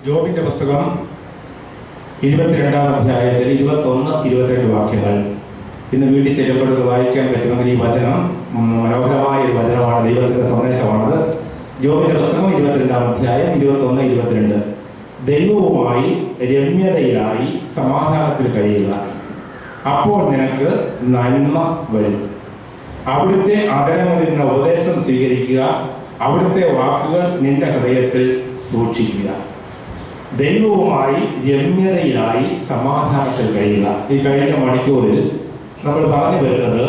ജോബിന്റെ പുസ്തകം 22-ാം അധ്യായത്തിൽ 21-22 വാക്യങ്ങൾ ഇന്ന് വീട്ടിൽ ചെല്ലുമ്പോൾ വായിക്കാൻ പറ്റുമെങ്കിൽ ഈ വചനം മനോഹരമായ ഒരു വചനമാണ്. ദൈവത്തിന്റെ സന്ദേശമാണത്. ജോബിന്റെ പുസ്തകം 22-ാം അധ്യായം 21-22. ദൈവവുമായി രമ്യതയിലായി സമാധാനത്തിൽ കഴിയുക, അപ്പോൾ നിനക്ക് നന്മ വരും. അവിടുത്തെ അധരങ്ങളിൽ നിന്ന് ഉപദേശം സ്വീകരിക്കുക, അവിടുത്തെ വാക്കുകൾ നിന്റെ ഹൃദയത്തിൽ സൂക്ഷിക്കുക. ദൈവവുമായി രമ്യതയിലായി സമാധാനത്തിൽ കഴിയുക. ഈ കഴിഞ്ഞ മണിക്കൂറിൽ നമ്മൾ പറഞ്ഞു വരുന്നത്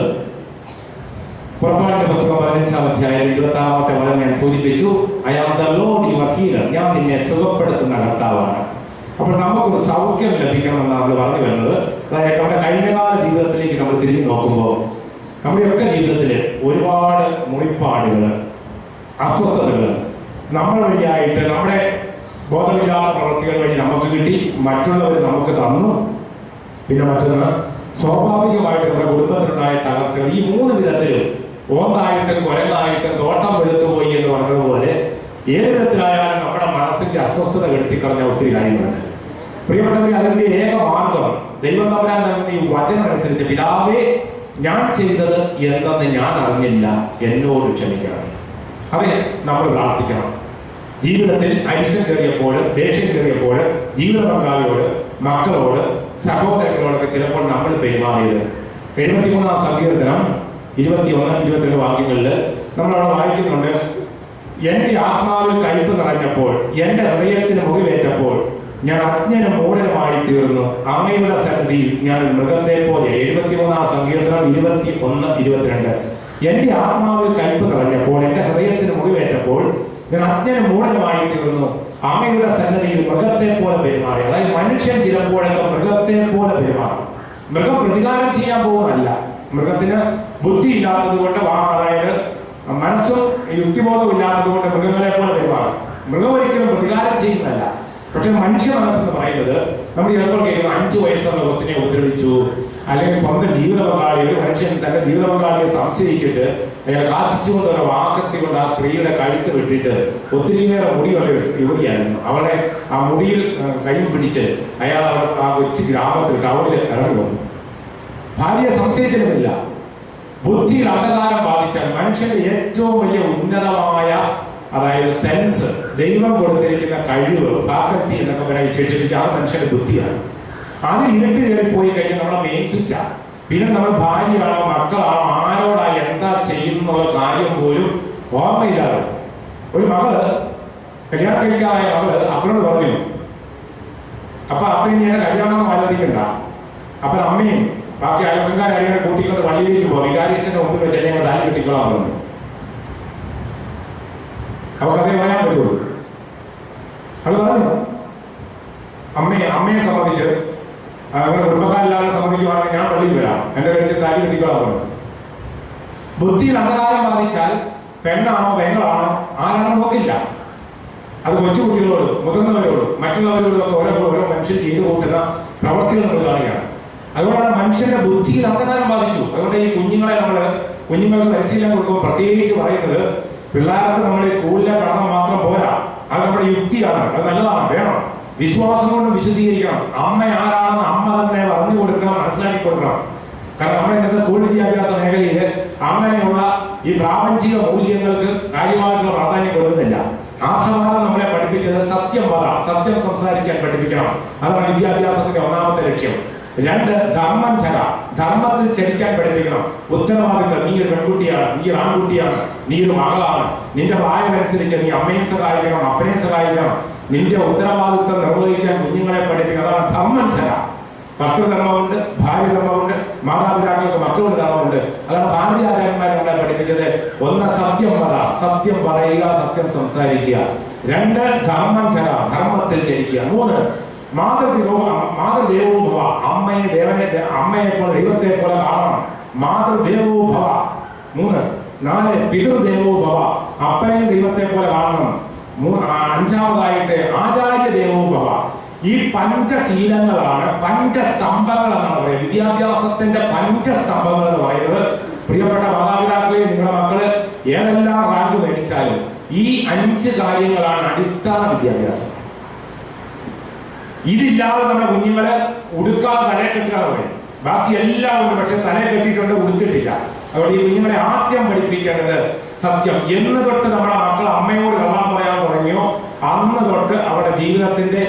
പുറപ്പാടിന്റെ പുസ്തകം 15-ാം അധ്യായം 26-ാമത്തെ വചനം ഞാൻ സൂചിപ്പിച്ചു. I am the lord your healer, ഞാൻ നിന്നെ സുഖപ്പെടുത്തുന്ന കർത്താവാണ്. അപ്പോൾ നമുക്കൊരു സൗഖ്യം ലഭിക്കണമെന്നാണ് നമ്മൾ പറഞ്ഞു വരുന്നത്. അതായത് നമ്മുടെ കഴിഞ്ഞകാല ജീവിതത്തിലേക്ക് നമ്മൾ തിരിഞ്ഞു നോക്കുമ്പോൾ നമ്മുടെയൊക്കെ ജീവിതത്തിൽ ഒരുപാട് മുറിപ്പാടുകൾ, അസ്വസ്ഥതകൾ നമ്മൾ വഴിയായിട്ട്, നമ്മുടെ ബോധമില്ലാത്ത പ്രവൃത്തികൾ വഴി നമുക്ക് കിട്ടി, മറ്റുള്ളവർ നമുക്ക് തന്നു. പിന്നെ മറ്റൊന്ന്, സ്വാഭാവികമായിട്ട് നമ്മുടെ കുടുംബത്തിലുണ്ടായ തകർച്ചകൾ. ഈ മൂന്ന് വിധത്തിലും ഓന്തായിട്ടും കുരങ്ങായിട്ടും തോട്ടം വെളുത്തുപോയി എന്ന് പറഞ്ഞതുപോലെ ഏത് വിധത്തിലായാലും നമ്മുടെ മനസ്സിന്റെ അസ്വസ്ഥത കെടുത്തിക്കളഞ്ഞ ഒത്തിരി കാര്യങ്ങളുണ്ട്. പ്രിയപ്പെട്ടവരെ, അതിന്റെ ഏക മാർഗം ദൈവം തമ്പുരാൻ നൽകുന്ന ഈ വചനം അനുസരിച്ച്, പിതാവേ ഞാൻ ചെയ്തത് എന്തെന്ന് ഞാൻ അറിഞ്ഞില്ല, എന്നോട് ക്ഷമിക്കണം. അതെ, നമ്മൾ പ്രാർത്ഥിക്കണം. ജീവിതത്തിൽ ഐശ്വര്യം കയറിയപ്പോൾ, ദേഷ്യം കയറിയപ്പോൾ ജീവിത പങ്കാളിയോട്, മക്കളോട്, സഹോദരങ്ങളോടൊക്കെ ചിലപ്പോൾ നമ്മൾ പെരുമാറിയത്. 73-ാം സങ്കീർത്തനം 21-22 വാക്യങ്ങളിൽ നമ്മളവിടെ വായിക്കുന്നുണ്ട്, എന്റെ ആത്മാവിൽ കയ്പ് നിറഞ്ഞപ്പോൾ, എന്റെ ഹൃദയത്തിന് മുറിവേറ്റപ്പോൾ ഞാൻ അജ്ഞനും മൂഢനുമായി തീർന്നു, അങ്ങയുടെ സന്നിധിയിൽ ഞാൻ മൃഗത്തെ പോലെ. 73-ാം സങ്കീർത്തനം 21-22. എന്റെ ആത്മാവിൽ കയ്പ് നിറഞ്ഞപ്പോൾ, എന്റെ ഹൃദയത്തിന് മുറിവേറ്റപ്പോൾ ഞാൻ അജ്ഞനും മൂഢനുമായി തീർന്നു, അങ്ങയുടെ സന്നിധിയിൽ മൃഗത്തെ പോലെ പെരുമാറി. അതായത് മനുഷ്യൻ ചിലപ്പോഴൊക്കെ മൃഗത്തെ പോലെ പെരുമാറും. മൃഗം പ്രതികാരം ചെയ്യാൻ പോകുന്നതല്ല. മൃഗത്തിന് ബുദ്ധി ഇല്ലാത്തത് കൊണ്ട്, അതായത് മനസ്സും യുക്തിബോധവും ഇല്ലാത്തത് കൊണ്ട് മൃഗങ്ങളെ പോലെ പെരുമാറും. മൃഗം ഒരിക്കലും പ്രതികാരം ചെയ്യുന്നതല്ല. പക്ഷെ മനുഷ്യ മനസ്സെന്ന് പറയുന്നത്, നമ്മൾ ചിലപ്പോൾ കേൾക്കും 5 വയസ്സുള്ള കൊത്തിനെ ഉപദ്രവിച്ചു, അല്ലെങ്കിൽ സ്വന്തം ജീവിത പങ്കാളി, ഒരു മനുഷ്യൻ തന്റെ ജീവിത പങ്കാളിയെ സംശയിച്ചിട്ട് അയാൾ കാശിച്ചുകൊണ്ട് ഒരു വാക്കത്തി കൊണ്ട് ആ സ്ത്രീയുടെ കഴുത്ത് വെട്ടിട്ട്, ഒത്തിരിയേറെ മുടിയുള്ള യുവതിയായിരുന്നു, അവളെ ആ മുടിയിൽ കൈയും പിടിച്ച് അയാൾ ആ കൊച്ചു ഗ്രാമത്തിൽ ടൗണിൽ ഇറങ്ങി വന്നു. ഭാര്യയെ സംശയിച്ചിരുന്നില്ല. ബുദ്ധിയിൽ അന്ധകാരം ബാധിച്ചാൽ മനുഷ്യന്റെ ഏറ്റവും വലിയ ഉന്നതമായ, അതായത് സെൻസ്, ദൈവം കൊടുത്തിരിക്കുന്ന കഴിവ്, ഫാക്കൽറ്റി എന്നൊക്കെ പറയാൻ വിശേഷിപ്പിക്കുക, അത് മനുഷ്യന്റെ ബുദ്ധിയാണ്. അത് ഇരുട്ട് കയറി പോയി കഴിഞ്ഞാൽ നമ്മളെ മെയിൻ സ്വിച്ചാണ്. പിന്നെ നമ്മൾ ഭാര്യയാണോ മക്കളാണോ ആരോടാ എന്താ ചെയ്യുന്നുള്ള കാര്യം പോലും ഓർമ്മയില്ലാതെ. ഒരു മകള്, കല്യാണം കഴിക്കാറായ മകള് അപ്പനോട് പറഞ്ഞു, അപ്പൊ അപ്പനെ കല്യാണം ആലോചിക്കണ്ട, അപ്പൻ അമ്മയും ബാക്കി അയൽക്കാരെ അറിയാൻ കൂട്ടിക്കൊണ്ട് പള്ളിയിലേക്ക് പോകും, വികാരിച്ചന്റെ മുമ്പിൽ വെച്ച് ഞങ്ങൾ താലി കെട്ടിക്കൊള്ളാൻ പറഞ്ഞു. അവക്കതേ പറയാൻ പറ്റുള്ളൂ. അത് പറഞ്ഞു, അമ്മയെ സംബന്ധിച്ച് അങ്ങനെ കുടുംബക്കാരെല്ലാവരും സംബന്ധിക്കുവാണെങ്കിൽ ഞാൻ പള്ളിയിൽ വരാം, എന്റെ കഴുത്തിൽ താലി കെട്ടിക്കൊള്ളാൻ പറഞ്ഞു. ബുദ്ധിയിൽ അന്ധകാരം ബാധിച്ചാൽ പെണ്ണാണോ പെങ്ങളാണോ ആരാണോ നോക്കില്ല. അത് കൊച്ചുകുട്ടികളോട്, മുതിർന്നവരോട്, മറ്റുള്ളവരോടും ഒക്കെ ഓരോ മനുഷ്യൻ ചെയ്തു കൂട്ടുന്ന പ്രവർത്തികൾ നമ്മൾ കാണുകയാണ്. അതുകൊണ്ടാണ് മനുഷ്യന്റെ ബുദ്ധിയിൽ അന്ധകാരം ബാധിച്ചു. അതുകൊണ്ട് ഈ കുഞ്ഞുങ്ങൾക്ക് പരിശീലനം കൊടുക്കുമ്പോൾ പ്രത്യേകിച്ച് പറയുന്നത്, പിള്ളേർക്ക് നമ്മുടെ സ്കൂളിലെ പഠനം മാത്രം പോരാ, അത് നമ്മുടെ യുക്തിയാണ്, അത് നല്ലതാണ്, വേണം. വിശ്വാസം കൊണ്ട് വിശദീകരിക്കണം. അമ്മ ആരാണെന്ന് അമ്മ തന്നെ പറഞ്ഞു കൊടുക്കണം, മനസ്സിലാക്കി കൊടുക്കണം. കാരണം നമ്മുടെ ഇന്നത്തെ സ്കൂൾ വിദ്യാഭ്യാസ മേഖലയിൽ അങ്ങനെയുള്ള ഈ പ്രാപഞ്ചിക മൂല്യങ്ങൾക്ക് കാര്യമായിട്ടുള്ള പ്രാധാന്യം കൊടുക്കുന്നില്ല. ആശാവാദം നമ്മളെ പഠിപ്പിച്ചത് സത്യം സത്യം സംസാരിക്കാൻ പഠിപ്പിക്കണം. അതാണ് വിദ്യാഭ്യാസത്തിന്റെ ഒന്നാമത്തെ ലക്ഷ്യം. 2, ധർമ്മം ചര, ധർമ്മത്തിൽ ചരിക്കാൻ പഠിപ്പിക്കണം. ഉത്തരവാദിത്തം, നീ ഒരു പെൺകുട്ടിയാണ്, നീ ഒരു ആൺകുട്ടിയാണ്, നീ ഒരു മകളാണ്, നിന്റെ പ്രായമനുസരിച്ച് നീ അമ്മയെ സഹായിക്കണം, അപ്പനെ സഹായിക്കണം, നിന്റെ ഉത്തരവാദിത്തം നിർവഹിക്കാൻ കുഞ്ഞുങ്ങളെ പഠിപ്പിക്കണം. അതാണ് ധർമ്മം ചര. ഭക്തധർമ്മമുണ്ട്, ഭാര്യധർമ്മമുണ്ട്, മാതാപിതാക്കൾക്ക് മക്കളുടെ ധർമ്മമുണ്ട്. അതാണ് ഭാരതീയാചാര്യന്മാർ നമ്മളെ പഠിപ്പിച്ചത്. 1, സത്യം പറയുക, സത്യം സംസാരിക്കുക. 2, ധർമ്മം ചര, ധർമ്മത്തിൽ ചരിക്കുക. 3, മാതൃദേവോഭവ, അമ്മയെ പോലെ ദൈവത്തെ പോലെ കാണണം, മാതൃദേവോഭവ. 4, പിതൃദേവോഭവ, അപ്പനെ ദൈവത്തെ പോലെ കാണണം. 5-ാമതായിട്ട് ആചാര്യ ദേവോഭവ. ഈ 5 ശീലങ്ങളാണ്, 5 സ്തംഭങ്ങൾ എന്നാണ് പറയുന്നത്. വിദ്യാഭ്യാസത്തിന്റെ 5 സ്തംഭങ്ങൾ എന്ന് പറയുന്നത്, പ്രിയപ്പെട്ട മാതാപിതാക്കളെ, നിങ്ങളുടെ മക്കള് ഏതെല്ലാം റാങ്ക് മേടിച്ചാലും ഈ 5 കാര്യങ്ങളാണ് അടിസ്ഥാന വിദ്യാഭ്യാസം. ഇതില്ലാതെ നമ്മുടെ കുഞ്ഞുങ്ങളെ ഉടുക്കാതെ തലയെ കെട്ടുകാതെ പറയും. ബാക്കി എല്ലാം ഉണ്ട്, പക്ഷെ തലയെ കെട്ടിയിട്ടുണ്ട്, ഉടുത്തിട്ടില്ല. അതുകൊണ്ട് ഈ കുഞ്ഞുങ്ങളെ ആദ്യം പഠിപ്പിക്കേണ്ടത് സത്യം. എന്ന് തൊട്ട് നമ്മുടെ മക്കൾ അമ്മയോട് കള്ളം പറയാൻ തുടങ്ങിയോ അന്ന് തൊട്ട് അവരുടെ ജീവിതത്തിന്റെ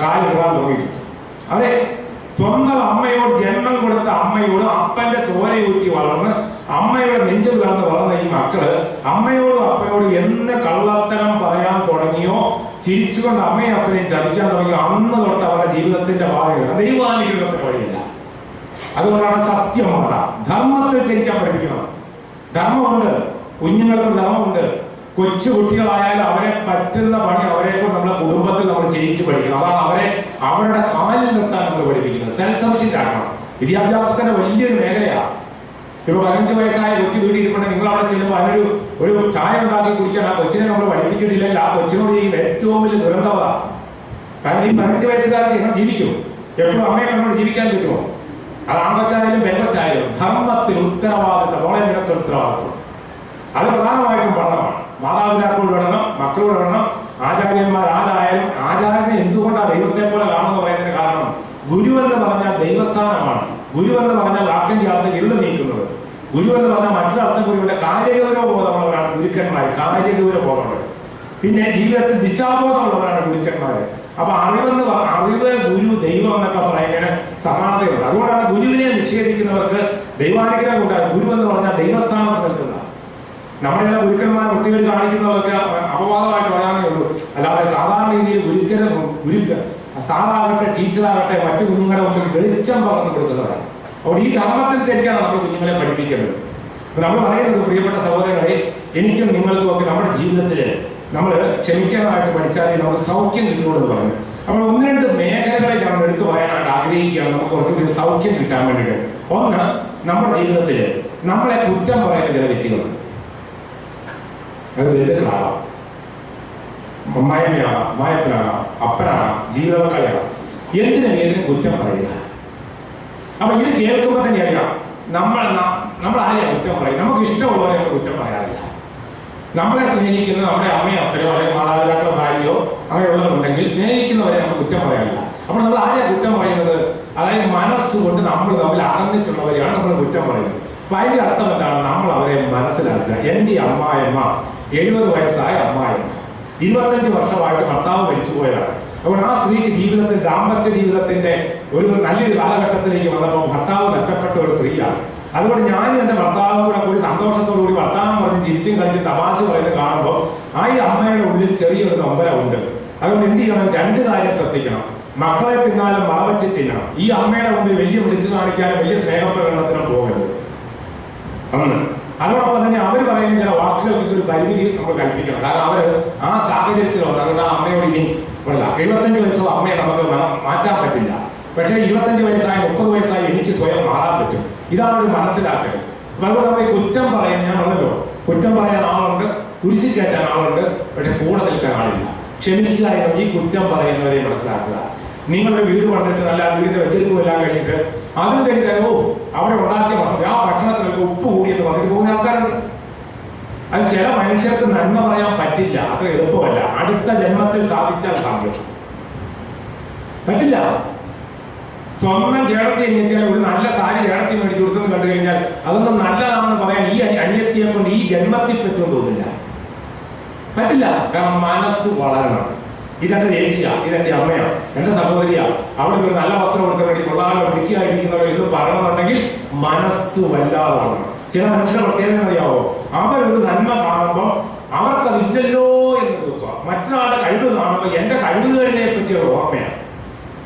കാല് കയറാൻ തുടങ്ങി. അതെ, സ്വന്തം അമ്മയോട് ജന്മം കൊടുത്ത അമ്മയോട് അപ്പന്റെ ചോരയൂറ്റി വളർന്ന് അമ്മയുടെ നെഞ്ചു കലർന്ന് വളർന്ന ഈ മക്കള് അമ്മയോടും അപ്പയോടും എന്ന് കള്ളത്തരം പറയാൻ തുടങ്ങിയോ, ചിരിച്ചുകൊണ്ട് അമ്മയും അപ്പനെയും ചതിക്കാൻ തുടങ്ങിയോ അന്ന് തൊട്ട് അവരുടെ ജീവിതത്തിന്റെ ഭാഗമാണ് ദൈവാനുഗ്രഹത്തിന് വഴിയില്ല. അതുകൊണ്ടാണ് സത്യമാണ് ധർമ്മത്തിൽ ജയിക്കാൻ പഠിപ്പിക്കണം. ധർമ്മമുണ്ട്, കുഞ്ഞുങ്ങൾക്ക് ധർമ്മമുണ്ട്. കൊച്ചു കുട്ടികളായാലും അവരെ പറ്റുന്ന പണി അവരെ കൊണ്ട് നമ്മുടെ കുടുംബത്തിൽ നമ്മൾ ചെയ്യിച്ച് പഠിക്കണം. അതാണ് അവരെ അവരുടെ കാലിൽ നിർത്താൻ നമ്മൾ പഠിപ്പിക്കുന്നത്. സെൽഫ് സഫിഷ്യന്റ് ആക്കണം. വിദ്യാഭ്യാസത്തിന്റെ വലിയൊരു മേഖലയാണ്. ഇപ്പൊ 15 വയസ്സായ കൊച്ചു വീട്ടിൽ ഇരിപ്പുണ്ട്, നിങ്ങൾ അവിടെ ചെല്ലുമ്പോൾ ഒരു ചായ ഉണ്ടാക്കി കുടിക്കാൻ ആ കൊച്ചിനെ നമ്മൾ പഠിപ്പിച്ചിട്ടില്ലെങ്കിൽ ആ കൊച്ചിനോട് ഈ ഏറ്റവും വലിയ ദുരന്തമാണ്. കാരണം ഈ 15 വയസ്സുകാർക്ക് എങ്ങനെ ജീവിക്കും? എപ്പോഴും അമ്മയെ കണ്ടോട് ജീവിക്കാൻ പറ്റുമോ? അത് ആൺകൊച്ചായാലും പെൺകൊച്ചായാലും ധർമ്മത്തിൽ ഉത്തരവാദിത്തം, വളരെ നിരക്ക് ഉത്തരവാദിത്വം. അത് പ്രധാനമായിട്ടും പഠനമാണ്. മാതാപിതാക്കളോട് പഠനം, മക്കളോട് പഠനം, ആചാര്യന്മാർ ആരായാലും ആചാര്യനെ എന്തുകൊണ്ടാണ് ദൈവത്തെ പോലെ കാണുമെന്ന് പറയുന്നതിന് കാരണം ഗുരു എന്ന് പറഞ്ഞാൽ ദൈവസ്ഥാനമാണ്. ഗുരു എന്ന് പറഞ്ഞാൽ വാക്കിന്റെ അർത്ഥം ഇരുള് നീക്കുന്നത്. ഗുരു എന്ന് പറഞ്ഞാൽ മറ്റൊരു അർത്ഥം കൂടിയുള്ള കാര്യഗൗരവ ബോധമുള്ളവരാണ് ഗുരുക്കന്മാർ, കാര്യഗൗരവ ബോധമുള്ളവർ. പിന്നെ ജീവിതത്തിൽ ദിശാബോധമുള്ളവരാണ് ഗുരുക്കന്മാര്. അപ്പൊ അറിവ് ഗുരു ദൈവം എന്നൊക്കെ പറയുന്നതിന് സമാനതയുണ്ട്. അതുകൊണ്ടാണ് ഗുരുവിനെ നിഷേധിക്കുന്നവർക്ക് ദൈവാനുഗ്രഹം ഉണ്ടാകും. ഗുരു എന്ന് പറഞ്ഞാൽ ദൈവസ്ഥാനത്ത് നിൽക്കുന്ന നമ്മളെല്ലാം ഗുരുക്കന്മാർ വൃത്തികൾ കാണിക്കുന്നതൊക്കെ അപവാദമായിട്ട് പറയാനേ ഉള്ളൂ. അല്ലാതെ സാധാരണ രീതിയിൽ ഗുരുക്കൾ സാറാകട്ടെ ടീച്ചറാകട്ടെ മറ്റു കുഞ്ഞുങ്ങളെ മുമ്പിൽ വെളിച്ചം പകർന്നു കൊടുക്കുന്നവരാണ്. അപ്പോൾ ഈ ധർമ്മത്തിൽ തെറ്റാണ് നമ്മൾ കുഞ്ഞുങ്ങളെ പഠിപ്പിക്കേണ്ടത്. നമ്മൾ പറയുന്നത് പ്രിയപ്പെട്ട സഹോദരങ്ങളെ, എനിക്കും നിങ്ങൾക്കും ഒക്കെ നമ്മുടെ ജീവിതത്തിൽ നമ്മൾ ക്ഷമിക്കാനായിട്ട് പഠിച്ചാലേ നമുക്ക് സൗഖ്യം കിട്ടുള്ളൂ എന്ന് പറഞ്ഞു. അപ്പോൾ 1-2 മേഖലകളെ ഞാൻ എടുത്തു പറയാനായിട്ട് ആഗ്രഹിക്കുകയാണ്, നമുക്ക് കുറച്ചുകൂടി സൗഖ്യം കിട്ടാൻ വേണ്ടിയിട്ട്. ഒന്ന്, നമ്മുടെ ജീവിതത്തിൽ നമ്മളെ കുറ്റം പറയുന്ന ചില വ്യക്തികളുണ്ട്. അത് ബന്ധുക്കളാകാം, അമ്മായിമ്മയാകാം, അമ്മായപ്പനാകാം, അപ്പനാകാം, ജീവിതക്കാരാകാം, ഏതിനും കുറ്റം പറയുക. അപ്പൊ ഇത് കേൾക്കുമ്പോൾ തന്നെ അറിയാം നമ്മൾ ആരെയാ കുറ്റം പറയും. നമുക്ക് ഇഷ്ടമുള്ളവരെ കുറ്റം പറയാറില്ല. നമ്മളെ സ്നേഹിക്കുന്ന നമ്മുടെ അമ്മയോ അപ്പനോ അല്ലെങ്കിൽ മാതാപിതാക്കളോ ഭാര്യയോ അങ്ങനെയുള്ളവരുണ്ടെങ്കിൽ സ്നേഹിക്കുന്നവരെ നമ്മൾ കുറ്റം പറയാറില്ല. അപ്പോൾ നമ്മൾ ആരെയാ കുറ്റം പറയുന്നത്? അതായത് മനസ്സുകൊണ്ട് നമ്മൾ തമ്മിൽ അകന്നിട്ടുള്ളവരെയാണ് നമ്മൾ കുറ്റം പറയുന്നത്. അപ്പൊ അതിന്റെ അർത്ഥം എന്താണ്? നമ്മൾ അവരെ മനസ്സിലാക്കുക. എന്റെ അമ്മായിയമ്മ 70 വയസ്സായ അമ്മായിയമ്മ 25 വർഷമായിട്ട് ഭർത്താവ് മരിച്ചുപോയതാണ്. അപ്പോൾ ആ സ്ത്രീക്ക് ജീവിതത്തിൽ ദാമ്പത്യ ജീവിതത്തിന്റെ ഒരു നല്ലൊരു കാലഘട്ടത്തിലേക്ക് വന്നപ്പോൾ ഭർത്താവ് നഷ്ടപ്പെട്ട ഒരു സ്ത്രീയാണ്. അതുകൊണ്ട് ഞാനും എന്റെ ഭർത്താവും കൂടെ കൂടി സന്തോഷത്തോടുകൂടി വർത്താനം പറഞ്ഞ് ചിരിച്ചും കളിച്ച് തമാശ പറയുന്നത് കാണുമ്പോൾ ആ ഈ അമ്മയുടെ ഉള്ളിൽ ചെറിയൊരു നൊമ്പരമുണ്ട്. അതുകൊണ്ട് എന്ത് ചെയ്യണം? 2 കാര്യം ശ്രദ്ധിക്കണം. മക്കളെ തിന്നാലും മറവറ്റി തിന്നണം. ഈ അമ്മയുടെ മുമ്പിൽ വലിയ വിളിച്ചു കാണിക്കാനും വലിയ സ്നേഹപ്രകടനത്തിനും പോകരുത്. അതോടൊപ്പം തന്നെ അവർ പറയുന്ന ചില വാക്കുകൾക്ക് ഒരു പരിമിതി നമ്മൾ കൽപ്പിക്കണം. കാരണം അവര് ആ സാഹചര്യത്തിൽ വന്നു. അതുകൊണ്ട് ആ അമ്മയോട് ഇനി 75 വയസ്സോ അമ്മയെ നമുക്ക് മാറ്റാൻ പറ്റില്ല. പക്ഷേ 25 വയസ്സായ 30 വയസ്സായി എനിക്ക് സ്വയം മാറാൻ പറ്റും. ഇതാണ് ഒരു മനസ്സിലാക്കൽ. അപ്പൊ അതുകൊണ്ട് നമ്മൾ കുറ്റം പറയാൻ, ഞാൻ പറഞ്ഞല്ലോ, കുറ്റം പറയാൻ ആളുണ്ട്, കുരിശി കയറ്റാൻ ആളുണ്ട്, പക്ഷെ കൂടെ നിൽക്കാൻ ആളില്ല. ക്ഷമിക്കുക എന്നത് ഈ കുറ്റം പറയുന്നവരെ മനസ്സിലാക്കുക. നിങ്ങളുടെ വീട് വന്നിട്ട് നല്ല വീടിന്റെ വെച്ചിരിക്കും എല്ലാം കഴിഞ്ഞിട്ട് അതും കഴിഞ്ഞാലോ അവിടെ ഉണ്ടാക്കിയ ഭക്ഷണം ആ ഭക്ഷണത്തിലൊക്കെ ഉപ്പ് കൂടിയെന്ന് പറഞ്ഞിട്ട് പോകുന്ന ആൾക്കാരുണ്ട്. അത് ചില മനുഷ്യർക്ക് നന്മ പറയാൻ പറ്റില്ല, അത്ര എളുപ്പമല്ല. അടുത്ത ജന്മത്തിൽ സാധിച്ചാൽ സാധ്യം പറ്റില്ല. സ്വന്തം ചേട്ടത്തി അനിയത്തിയാൽ ഒരു നല്ല സാരി ചേട്ടത്തി മേടിച്ചു കൊടുത്തെന്ന് കണ്ടു കഴിഞ്ഞാൽ അതൊന്നും നല്ലതാണെന്ന് പറയാൻ ഈ അനിയത്തിയെ കൊണ്ട് ഈ ജന്മത്തിൽ പറ്റുമെന്ന് തോന്നില്ല, പറ്റില്ല. കാരണം മനസ്സ് വളരണം. ഇതെന്റെ ചേച്ചിയാ, ഇതെന്റെ അമ്മയാ, എന്റെ സഹോദരിയാ, അവിടെ ഒരു നല്ല വസ്ത്രം കൊടുത്ത വേണ്ടി കൊള്ളാതെ പിടിക്കാതിരിക്കുന്നവരോ എന്ന് പറയണമെന്നുണ്ടെങ്കിൽ മനസ്സ് വല്ലാതാണ്. ചില മനുഷ്യരുടെ പ്രത്യേകത അറിയാവോ? അവരൊരു നന്മ കാണുമ്പോൾ അവർക്കതില്ലല്ലോ എന്ന് നോക്കുക. മറ്റൊരാളുടെ കഴിവ് കാണുമ്പോൾ എന്റെ കഴിവുകളിനെ പറ്റിയുള്ള ഓർമ്മയാണ്.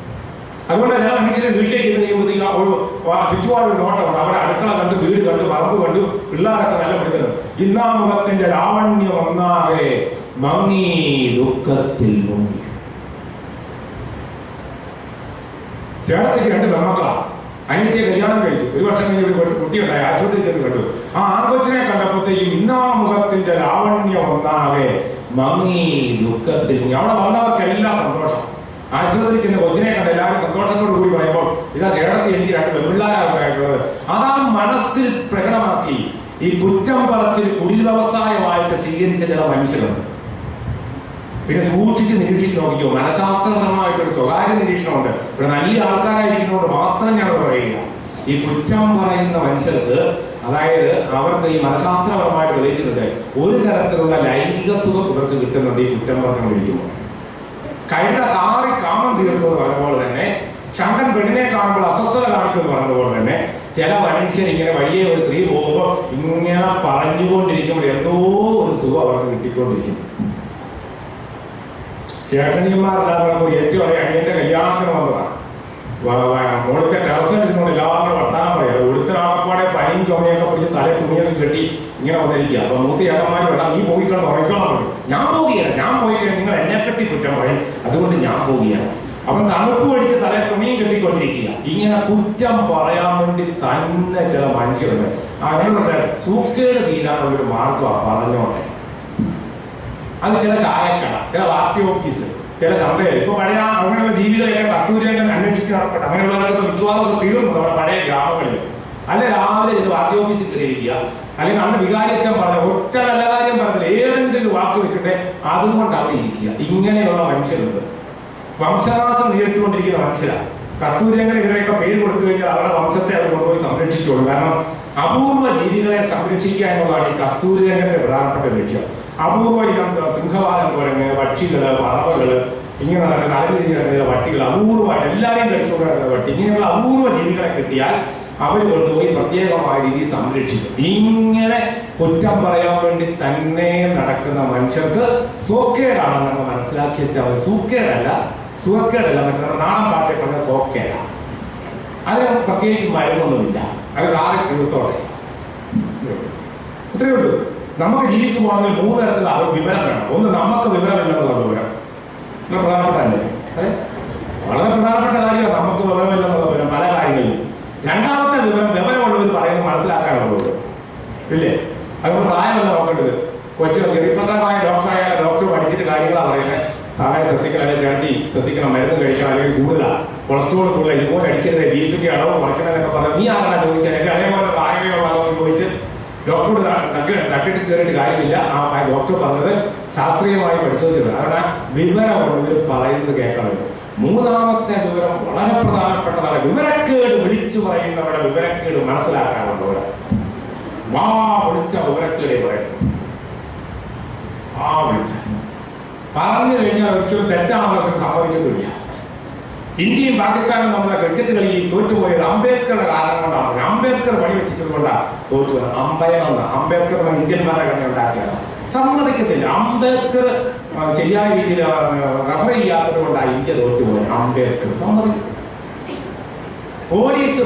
അതുകൊണ്ട് എല്ലാ മനുഷ്യരെ വീട്ടിലേക്ക് ചുറ്റുപാട് നോട്ടമുണ്ട്. അവരെ അടുക്കള കണ്ടു, വീട് കണ്ടു, പറമ്പ് കണ്ടു, പിള്ളേരൊക്കെ നല്ല പഠിക്കുന്നത്. ഇന്നാ മുഖത്തിന്റെ ലാവണ്യം ഒന്നാകെ മങ്ങി ദുഃഖത്തിൽ മുങ്ങി. ചേട്ടത്തിക്ക് 2 പെൺമക്കളാ. അനിയത്തിയെ കല്യാണം കഴിച്ചു. 1 വർഷം കഴിഞ്ഞ് ഒരു കുട്ടിയുണ്ടായി. ആശുപത്രി ചെന്ന് കണ്ടു. ആ ആൺകൊച്ചിനെ കണ്ടപ്പോഴത്തേക്കും ഇന്നാ മുഖത്തിന്റെ ലാവണ്യം ഒന്നാകെ മങ്ങി ദുഃഖത്തിൽ മുങ്ങി. അവിടെ വന്നവർക്കെല്ലാം സന്തോഷം. ആശുപത്രിക്ക് ചെന്ന് കൊച്ചിനെ കണ്ട് എല്ലാവരും സന്തോഷത്തോടു കൂടി പറയുമ്പോൾ ഇതാ ചേട്ടത്തി എനിക്ക് 2 പെൺപിള്ളേരായിട്ടുള്ളത്. അതാ മനസ്സിൽ പ്രകടമാക്കി ഈ കുറ്റം പറച്ചിൽ കുടിൽ വ്യവസായമായിട്ട് സ്വീകരിച്ച ചില മനുഷ്യരുണ്ട്. പിന്നെ സൂക്ഷിച്ച് നിരീക്ഷിച്ച് നോക്കിക്കോ. മനഃശാസ്ത്രപരമായിട്ടൊരു സ്വകാര്യ നിരീക്ഷണമുണ്ട്. ഇവിടെ നല്ല ആൾക്കാരായിരിക്കുന്നതുകൊണ്ട് മാത്രം ഞാൻ പറയുക, ഈ കുറ്റം പറയുന്ന മനുഷ്യർക്ക്, അതായത് അവർക്ക് ഈ മനഃശാസ്ത്രപരമായിട്ട് തെളിയിച്ചിട്ടുണ്ട് ഒരു തരത്തിലുള്ള ലൈംഗിക സുഖം ഇവർക്ക് കിട്ടുന്നുണ്ട് ഈ കുറ്റം പറഞ്ഞുകൊണ്ടിരിക്കുമ്പോൾ. കഴുത കാറി കാമം തീർന്നു പറഞ്ഞതുപോലെ തന്നെ, ശങ്കൻ പെണ്ണിനെ കാണുമ്പോൾ അസ്വസ്ഥത കാണിക്കുമെന്ന് പറഞ്ഞതുപോലെ തന്നെ, ചില മനുഷ്യർ ഇങ്ങനെ വഴിയെ ഒരു സ്ത്രീ പോകുമ്പോൾ ഇങ്ങനെ പറഞ്ഞുകൊണ്ടിരിക്കുമ്പോൾ എന്തോ ഒരു സുഖം അവർക്ക് കിട്ടിക്കൊണ്ടിരിക്കും. ചേട്ടനിയന്മാരെല്ലാവർക്കും ഏറ്റവും അറിയാം, അനിയന്റെ കല്യാണത്തിന് വന്നതാണ്. മോളത്തെ ടെറസിൽ ഇരുന്നുകൊണ്ട് എല്ലാവരും വർത്താനം പറയാം. ഒടുത്ത ആളപ്പാടെ പനിയും ചുമയൊക്കെ പിടിച്ച് തലേ തുണിയൊക്കെ കെട്ടി ഇങ്ങനെ വന്നിരിക്കുക. അപ്പൊ മൂത്ത ചേട്ടന്മാർ വേണ്ട, നീ പോയിക്കൊണ്ട് ഉറക്കണം പറഞ്ഞു. ഞാൻ പോവുകയാണ്, ഞാൻ പോയിക്കാൻ നിങ്ങൾ എന്നെപ്പറ്റി കുറ്റം പറയും, അതുകൊണ്ട് ഞാൻ പോവുകയാണ്. അവൻ തണുപ്പ് പഠിച്ച് തലേ തുണിയും കെട്ടിക്കൊണ്ടിരിക്കുക. ഇങ്ങനെ കുറ്റം പറയാൻ വേണ്ടി തന്നെ ചില മനുഷ്യരുണ്ട്. അവരുടെ സൂക്കേട് തീരാനുള്ളൊരു മാർഗമാണ് പറഞ്ഞോട്ടെ. അത് ചില ചായക്കട, ചില പാർട്ടി ഓഫീസ്, ചില ചന്തയിൽ. ഇപ്പൊ പഴയ അങ്ങനെയുള്ള ജീവികളെയൊക്കെ കസ്തൂരിയൊക്കെ അന്വേഷിച്ച് നടക്കട്ടെ. അങ്ങനെയുള്ളവരൊക്കെ മിക്കവാറും തീർന്നു നമ്മുടെ പഴയ ഗ്രാമങ്ങളിൽ. അല്ലെ രാവിലെ ഇത് പാർട്ടി ഓഫീസിൽ കയറിയിരിക്കുക, അല്ലെങ്കിൽ അന്ന് വികാരിയച്ഛൻ പറഞ്ഞ ഒറ്റ നല്ല കാര്യം പറഞ്ഞില്ല, ഏതെങ്കിലും വാക്ക് വെച്ചിട്ട് അതുകൊണ്ട് അവിടെ ഇരിക്കുക. ഇങ്ങനെയുള്ള മനുഷ്യരുണ്ട്. വംശനാശം നേരിട്ടുകൊണ്ടിരിക്കുന്ന മനുഷ്യരാണ്. കസ്തൂരിയങ്ങൾ ഇവരെയൊക്കെ പേര് കൊടുത്തു കഴിഞ്ഞാൽ അവരുടെ വംശത്തെ അവർ കൊണ്ടുപോയി സംരക്ഷിച്ചോളും. കാരണം അപൂർവ ജീവികളെ സംരക്ഷിക്കുക എന്നുള്ളതാണ് ഈ കസ്തൂരിയങ്ങളുടെ പ്രധാനപ്പെട്ട ലക്ഷ്യം. അപൂർവ ഇനം സിംഹവാലൻ കുരങ്ങ്, പക്ഷികള്, പറവകള്, ഇങ്ങനെ നടക്കുന്ന അലരീതിയിലുള്ള പട്ടികൾ, അപൂർവമായിട്ട് എല്ലാവരെയും കഴിച്ചുകൊണ്ടിരുന്ന പട്ടി, ഇങ്ങനെയുള്ള അപൂർവ ജീവികളെ കിട്ടിയാൽ അവർ കൊണ്ടുപോയി പ്രത്യേകമായ രീതിയിൽ സംരക്ഷിക്കും. ഇങ്ങനെ കുറ്റം പറയാൻ വേണ്ടി തന്നെ നടക്കുന്ന മനുഷ്യർക്ക് സോക്കേടാണെന്ന് നമ്മൾ മനസ്സിലാക്കി വെച്ചാൽ മതി. സൂക്കേടല്ല, സുഖക്കേടല്ല, മറ്റേ നാടൻ ഭാഷയിൽ പറഞ്ഞ സോക്കേടാണ്. അതിന് പ്രത്യേകിച്ച് മരുന്നൊന്നുമില്ല, അത് ആകെ തീർത്തോടെ ഇത്രയേ ഉള്ളൂ. നമുക്ക് ജീവിച്ചു പോകണമെങ്കിൽ മൂന്ന് തരത്തിലുള്ള വിവരം വേണം. ഒന്ന്, നമുക്ക് വിവരമില്ലെന്നുള്ള വിവരം, പ്രധാനപ്പെട്ടല്ലേ? അതെ, വളരെ പ്രധാനപ്പെട്ട കാര്യമാണ് നമുക്ക് വിവരമില്ലെന്നുള്ള വിവരം പല കാര്യങ്ങളിലും. രണ്ടാമത്തെ വിവരമുള്ളവർ പറയുന്നത് മനസ്സിലാക്കാനുള്ളത് ഇല്ലേ? അതുകൊണ്ട് പ്രായമല്ല നോക്കേണ്ടത്. കൊച്ചു ചെറുപ്പക്കാരനായ ഡോക്ടറായ ഡോക്ടർ പഠിച്ചിട്ട് കാര്യങ്ങളാണ് പറയുന്നത്. സഹായം ശ്രദ്ധിക്കണം, അല്ലെങ്കിൽ ചേർത്തി ശ്രദ്ധിക്കണം, മരുന്ന് കഴിക്കണം, അല്ലെങ്കിൽ കൂടുതലാണ് കൊളസ്ട്രോൾ കൂടുതൽ, ഇതുപോലെ അടിക്കരുത്, ബീഫിന്റെ അളവ് കുറയ്ക്കണമെന്നൊക്കെ പറഞ്ഞാൽ നീ ആരാ ചോദിക്കാൻ? എനിക്ക് അതേപോലെ പ്രായമോ ചോദിച്ച് ഡോക്ടറോട് തട്ടിട്ട് കയറിയിട്ട് കാര്യമില്ല. ആ ഡോക്ടർ പറഞ്ഞത് ശാസ്ത്രീയമായി പരിശോധിച്ചത്. അവിടെ വിവരമുള്ളവർ പറയുന്നത് കേൾക്കണം. മൂന്നാമത്തെ വിവരം വളരെ പ്രധാനപ്പെട്ടതാണ്. വിവരക്കേട് വിളിച്ചു പറയുന്നവരുടെ വിവരക്കേട് മനസ്സിലാക്കാനുള്ളവർ വാ വിളിച്ച വിവരക്കേടെ പറയുന്നത്. ആ വിളിച്ച പറഞ്ഞു കഴിഞ്ഞാൽ ഒരിക്കലും തെറ്റാണെന്നൊക്കെ സമ്മതിക്കുന്നില്ല. ഇന്ത്യയും പാകിസ്ഥാനും നമ്മളെ ക്രിക്കറ്റ് കളിയിൽ തോറ്റുപോയത് അംബേദ്കറുടെ കാരണം കൊണ്ടാണ്. അംബേദ്കർ പണി വെച്ചത് കൊണ്ടാണ് തോറ്റുപോയത്. അംബേദ്കർ ഇന്ത്യന്മാരുടെ ഘടന ഉണ്ടാക്കിയാണ്. സമ്മതിക്കത്തില്ല. അംബേദ്കർ ശരിയായ രീതിയിൽ റഫർ ചെയ്യാത്തത് കൊണ്ടാണ് ഇന്ത്യ തോറ്റുപോയത്. അംബേദ്കർ സമ്മതിക്കും. പോലീസ്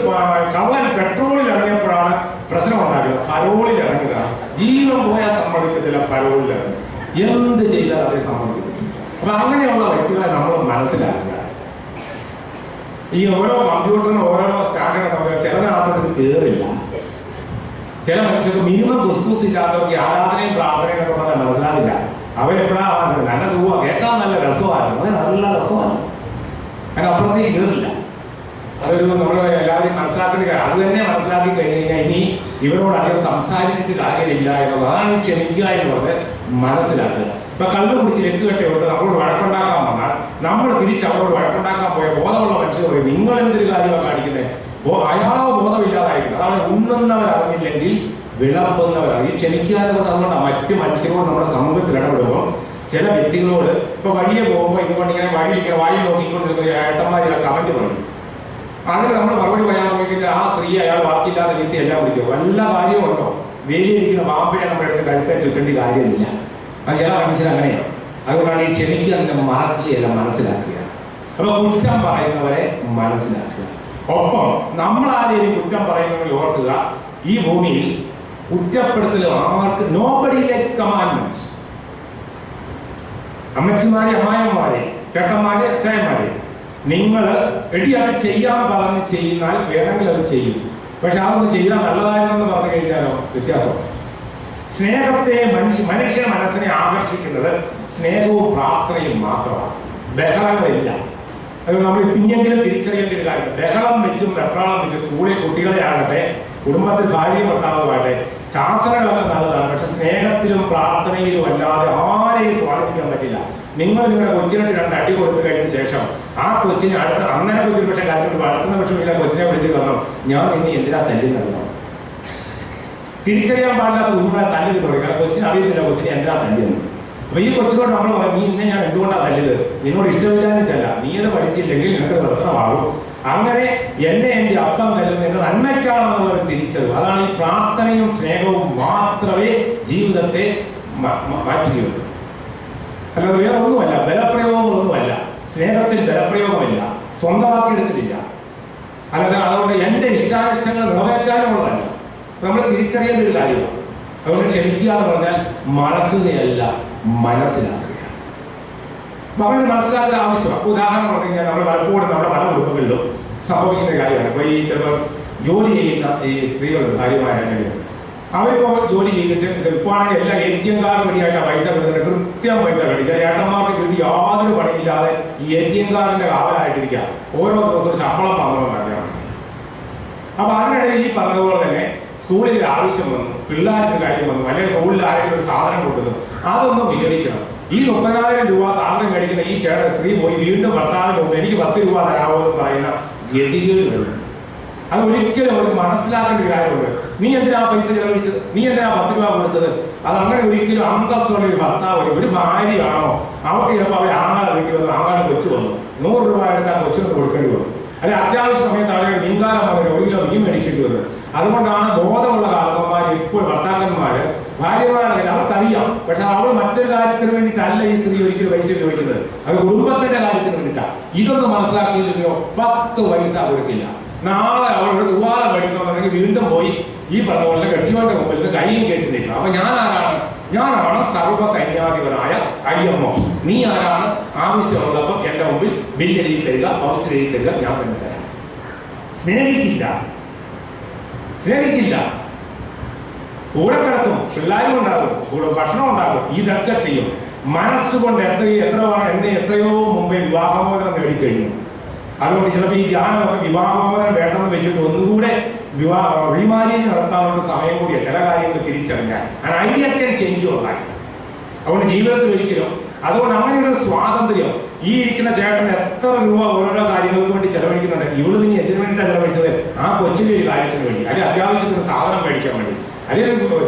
കള്ളൻ പെട്രോളിൽ ഇറങ്ങിയപ്പോഴാണ് പ്രശ്നം ഉണ്ടാക്കിയത്. പരോളിൽ ഇറങ്ങിയതാണ്. ജീവൻ പോയാൽ സമ്മതിക്കത്തില്ല, പരോളിൽ ഇറങ്ങി. എന്ത് ചെയ്താൽ അതേ സമ്മതിക്കും. അപ്പൊ അങ്ങനെയുള്ള വ്യക്തികളെ നമ്മൾ മനസ്സിലാക്കുക. ഈ ഓരോ കമ്പ്യൂട്ടറിനും ഓരോ സ്റ്റാൻഡേർഡ് നമ്മൾ ചിലതിനകത്തോട്ട് കയറില്ല. ചില മനുഷ്യർക്ക് മിനിമം കുസ്കൂസ് ഇല്ലാത്തവർക്ക് ആരാധനയും പ്രാർത്ഥനയും എന്നൊക്കെ പറഞ്ഞാൽ മനസ്സിലാവില്ല. അവരെപ്പോഴാണ് നല്ല സുഖമാണ്, കേൾക്കാൻ നല്ല രസമായിരുന്നു, അത് നല്ല രസമാണ്, അതിനപ്പുറത്തേക്ക് കയറില്ല. അതൊരു നമ്മൾ എല്ലാവരെയും മനസ്സിലാക്കേണ്ട കാര്യം. അത് തന്നെ മനസ്സിലാക്കി കഴിഞ്ഞ് കഴിഞ്ഞാൽ ഇനി ഇവരോട് അധികം സംസാരിച്ചിട്ട് കാര്യമില്ല എന്നുള്ളത്. അതാണ് ക്ഷമിക്കുക എന്നുള്ളത് മനസ്സിലാക്കുക. ഇപ്പൊ കള്ളു കുടിച്ച് ലെക്ക് കെട്ടിയോട്ട് നമ്മളോട് വഴക്കുണ്ടാക്കാൻ വന്നാൽ നമ്മൾ തിരിച്ച് അവരോട് വഴക്കുണ്ടാക്കാൻ പോയ ബോധമുള്ള മനുഷ്യർ പറയും നിങ്ങൾ എന്തൊരു കാര്യമാണ് കാണിക്കുന്നത്. അയാളോ ബോധമില്ലാതായിരിക്കും. അതാണ് ഉണ്ണുന്നവർ അറിഞ്ഞില്ലെങ്കിൽ വിളമ്പുന്നവരാണ്. ഈ ക്ഷമിക്കുക എന്നുള്ളത് അതുകൊണ്ടാണ് മറ്റു മനുഷ്യരോട് നമ്മുടെ സമൂഹത്തിൽ ഇടപെടുമ്പോൾ ചില വ്യക്തികളോട് ഇപ്പൊ വഴിയെ പോകുമ്പോൾ ഇതുകൊണ്ട് ഇങ്ങനെ വഴിയിലിങ്ങനെ വായി നോക്കിക്കൊണ്ടിരുന്ന ഏട്ടന്മാർ ചില കമന്റ് പറയും. അതിന് നമ്മൾ മറുപടി പറയാൻ നോക്കിക്കഴിഞ്ഞാൽ ആ സ്ത്രീ അയാൾ ബാക്കിയില്ലാത്ത രീതി എല്ലാം വിളിക്കും. വല്ല കാര്യവും ഉണ്ടോ? വേലിയിരിക്കുന്ന പാമ്പിനെ നമ്മുടെ അടുത്ത് കഴുത്തെ ചുറ്റേണ്ട കാര്യമില്ല. അത് ചില മനുഷ്യർ അങ്ങനെയാണ്. അതുകൊണ്ടാണ് ഈ ക്ഷമിക്കുക എന്നെ മറക്കുകയല്ല, മനസ്സിലാക്കുക. അപ്പൊ കുറ്റം പറയുന്നവരെ മനസ്സിലാക്കുക. ഒപ്പം നമ്മൾ ആരെയും കുറ്റം പറയുന്നവരെ ഓർക്കുക, ഈ ഭൂമിയിൽ കുറ്റപ്പെടുത്തൽ ആർക്ക് നോബഡി ലൈക്സ് കമാൻഡ്മെന്റ്സ്. അമ്മച്ചിമാരെ, അമ്മായിമാരെ, ചേട്ടന്മാരെ, അച്ചായന്മാരെ, നിങ്ങൾ അത് ചെയ്യാൻ പറഞ്ഞ് ചെയ്യുന്നാൽ വേണമെങ്കിൽ അത് ചെയ്യും. പക്ഷെ അതൊന്ന് ചെയ്യാൻ നല്ലതായെന്ന് പറഞ്ഞു കഴിഞ്ഞാലോ വ്യത്യാസം. സ്നേഹത്തെ മനുഷ്യ മനസ്സിനെ ആകർഷിക്കുന്നത് സ്നേഹവും പ്രാർത്ഥനയും മാത്രമാണ്. ബഹളങ്ങളില്ല. അത് നമ്മൾ പിന്നെങ്കിലും തിരിച്ചറിയേണ്ട ഒരു കാര്യം. ബഹളം വെച്ചും വെപ്രാളം വെച്ചും സ്കൂളിൽ കുട്ടികളെ ആകട്ടെ, കുടുംബത്തിൽ ഭാര്യയും ഭർത്താവുമാകട്ടെ, ശാസനകളൊക്കെ നല്ലതാണ്. പക്ഷെ സ്നേഹത്തിലും പ്രാർത്ഥനയിലും അല്ലാതെ ആരെയും സ്വാധീനിക്കാൻ പറ്റില്ല. നിങ്ങളുടെ കൊച്ചിനെ 2 അടി കൊടുത്തു കഴിഞ്ഞ ശേഷം ആ കൊച്ചിനെ അങ്ങനെ കൊച്ചിന് പക്ഷേ കാര്യത്തിൽ വളർത്തുന്ന പക്ഷേ ഇല്ല കൊച്ചിനെ വിളിച്ചിട്ട് പറഞ്ഞു ഞാൻ ഇനി എന്തിനാ തല്ലുന്നത്. തിരിച്ചറിയാൻ പാടില്ലാത്ത കുഞ്ഞുങ്ങളെ തല്ലിയത് തുടങ്ങി. കൊച്ചിന് അറിയത്തില്ല കൊച്ചിനെ എന്തിനാ തല്ലിയെന്ന്. അപ്പൊ ഈ കൊച്ചിനോട് നമ്മൾ പറയും നീ ഇന്നെ ഞാൻ എന്തുകൊണ്ടാണ് തല്ലിയത്, നിന്നോട് ഇഷ്ടമില്ലാഞ്ഞിട്ടല്ല, നീ അത് പഠിച്ചില്ലെങ്കിൽ നിനക്ക് പ്രശ്നമാകും. അങ്ങനെ എൻ്റെ അപ്പം തല്ലുന്നത് എന്റെ നന്മയ്ക്കാണെന്നുള്ള ഒരു തിരിച്ചറിവ്. അതാണ് ഈ പ്രാർത്ഥനയും സ്നേഹവും മാത്രമേ ജീവിതത്തെ മാറ്റുകയുള്ളൂ. അല്ലാതെ വേറെ ഒന്നുമല്ല, ബലപ്രയോഗങ്ങളൊന്നുമല്ല. സ്നേഹത്തിൽ ബലപ്രയോഗമില്ല, സ്വന്തമാക്കിയെടുത്തിട്ടില്ല. അല്ലാതെ അതുകൊണ്ട് എന്റെ ഇഷ്ടാനിഷ്ടങ്ങൾ നിറവേറ്റാനുള്ളതല്ല. നമ്മൾ തിരിച്ചറിയേണ്ട ഒരു കാര്യമാണ്. അതുകൊണ്ട് ക്ഷമിക്കുക എന്ന് പറഞ്ഞാൽ മറക്കുകയല്ല, മനസ്സിലാക്കുകയാണ്. അവന് മനസ്സിലാക്കുന്ന ആവശ്യമാണ്. ഉദാഹരണം പറഞ്ഞു കഴിഞ്ഞാൽ നമ്മൾ പലപ്പോഴും നമ്മുടെ പല കുടുംബങ്ങളിലും സംഭവിക്കുന്ന കാര്യമാണ്. ഇപ്പൊ ഈ ചിലപ്പോൾ ജോലി ചെയ്യുന്ന ഈ സ്ത്രീകൾ കാര്യമായാലും അവരിപ്പോ ജോലി ചെയ്തിട്ട് ഇപ്പാണെങ്കിൽ എല്ലാ ATM കാർഡ് വഴിയായിട്ട് പൈസ കിട്ടുന്നത് കൃത്യം പൈസ കിട്ടി. ഏട്ടന്മാർക്ക് കിട്ടി യാതൊരു പണിയില്ലാതെ ഈ ATM കാർഡിന്റെ കാവലായിട്ടിരിക്കുക. ഓരോ ദിവസവും ശമ്പളം വന്നോ കാര്യമാണ്. അപ്പൊ അതിനിടയിൽ ഈ പറഞ്ഞതുപോലെ തന്നെ സ്കൂളിൽ ആവശ്യം വന്നു, പിള്ളേരുടെ കാര്യം വന്നു, അല്ലെങ്കിൽ സ്കൂളിൽ ആരെങ്കിലും ഒരു സാധനം കൊടുക്കുന്നു, അതൊന്നും വിഘടിക്കണം. ഈ 30,000 രൂപ സാധനം മേടിക്കുന്ന ഈ സ്ത്രീ പോയി വീണ്ടും ഭർത്താവിന്റെ മുമ്പ് എനിക്ക് 10 രൂപ തരാമോ എന്ന് പറയുന്ന ഗതികേടുകളുണ്ട്. അത് ഒരിക്കലും അവർക്ക് മനസ്സിലാക്കേണ്ട ഒരു കാര്യമുണ്ട്. നീ എന്തിനാ പൈസ ചെലവഴിച്ചത്, നീ എന്തിനാ 10 രൂപ കൊടുത്തത്? അതങ്ങനെ ഒരിക്കലും അന്തസ്സുള്ള ഒരു ഭർത്താവ് ഒരു ഭാര്യയാണോ? അവർക്ക് ചിലപ്പോൾ അവർ ആങ്ങളെ വീട്ടിൽ വന്നു, ആങ്ങളെ കൊച്ചു വന്നു 100 രൂപ എടുത്താൽ കൊച്ചിന് കൊടുക്കേണ്ടി വന്നു. അല്ലെ അത്യാവശ്യ സമയത്ത് അവരെ മീൻകാലം വന്നു 1 കിലോ മീൻ മേടിക്കേണ്ടി വന്നു. അതുകൊണ്ടാണ് ബോധമുള്ള കാരണന്മാർ ഇപ്പോൾ ഭർത്താക്കന്മാര് ഭാര്യമാരാണെങ്കിൽ അവർക്കറിയാം, പക്ഷെ അവൾ മറ്റൊരു കാര്യത്തിന് വേണ്ടിയിട്ടല്ല ഈ സ്ത്രീ ഒരിക്കലും പൈസ ചോദിക്കുന്നത്, അത് കുടുംബത്തിന്റെ കാര്യത്തിന് വേണ്ടിയിട്ടാണ്. ഇതൊന്നും മനസ്സിലാക്കിയില്ലയോ 10 പൈസ കൊടുക്കില്ല. നാളെ അവളോട് ദുവാല മേടിക്കണമെന്നുണ്ടെങ്കിൽ വീണ്ടും പോയി ഈ പറഞ്ഞ പോലെ കെട്ടിയോന്റെ മുമ്പിൽ നിന്ന് കൈയും കെട്ടി നിൽക്കണം. അപ്പൊ ഞാനാണ് സർവ്വസൈന്യാധിപനായ IMF. നീ ആരാണ്? ആവശ്യമുള്ളപ്പം എന്റെ മുമ്പിൽ ബില്ല് എഴുതി തരിക, പൗച്ച് എഴുതി തരിക, ഞാൻ തന്നെ തരാം. സ്നേഹിക്കില്ല, കൂടെ കിടക്കും, പിള്ളേരും ഉണ്ടാകും, കൂടെ ഭക്ഷണം ഉണ്ടാകും, ഇതൊക്കെ ചെയ്യും. മനസ്സുകൊണ്ട് എത്രയോ മുമ്പേ വിവാഹമോചനം നേടിക്കഴിഞ്ഞു. അതുകൊണ്ട് ചിലപ്പോൾ ഈ ധ്യാനമൊക്കെ വിവാഹമോചനം വേണ്ടെന്ന് വെച്ചിട്ട് ഒന്നുകൂടെ റീമാരേജ് നടത്താനുള്ള സമയം കൂടിയ ചില കാര്യങ്ങൾ തിരിച്ചറിഞ്ഞാൽ ഐഡിയ ക്യാൻ ചേഞ്ച് ഉണ്ടായി. അതുകൊണ്ട് ജീവിതത്തിൽ ഒരിക്കലും അതുകൊണ്ട് അങ്ങനെ ഒരു സ്വാതന്ത്ര്യം ഈ ഇരിക്കുന്ന ചേട്ടൻ എത്ര രൂപ ഓരോരോ കാര്യങ്ങൾക്ക് വേണ്ടി ചെലവഴിക്കുന്നുണ്ട്. ഇവള് നീ എന്തിനു വേണ്ടിയിട്ടാണ് ചെലവഴിച്ചത്? ആ കൊച്ചിന്റെ ഒരു കാര്യത്തിന് വേണ്ടി, അല്ലെങ്കിൽ അത്യാവശ്യത്തിന് സാധനം മേടിക്കാൻ വേണ്ടി, അല്ലെങ്കിൽ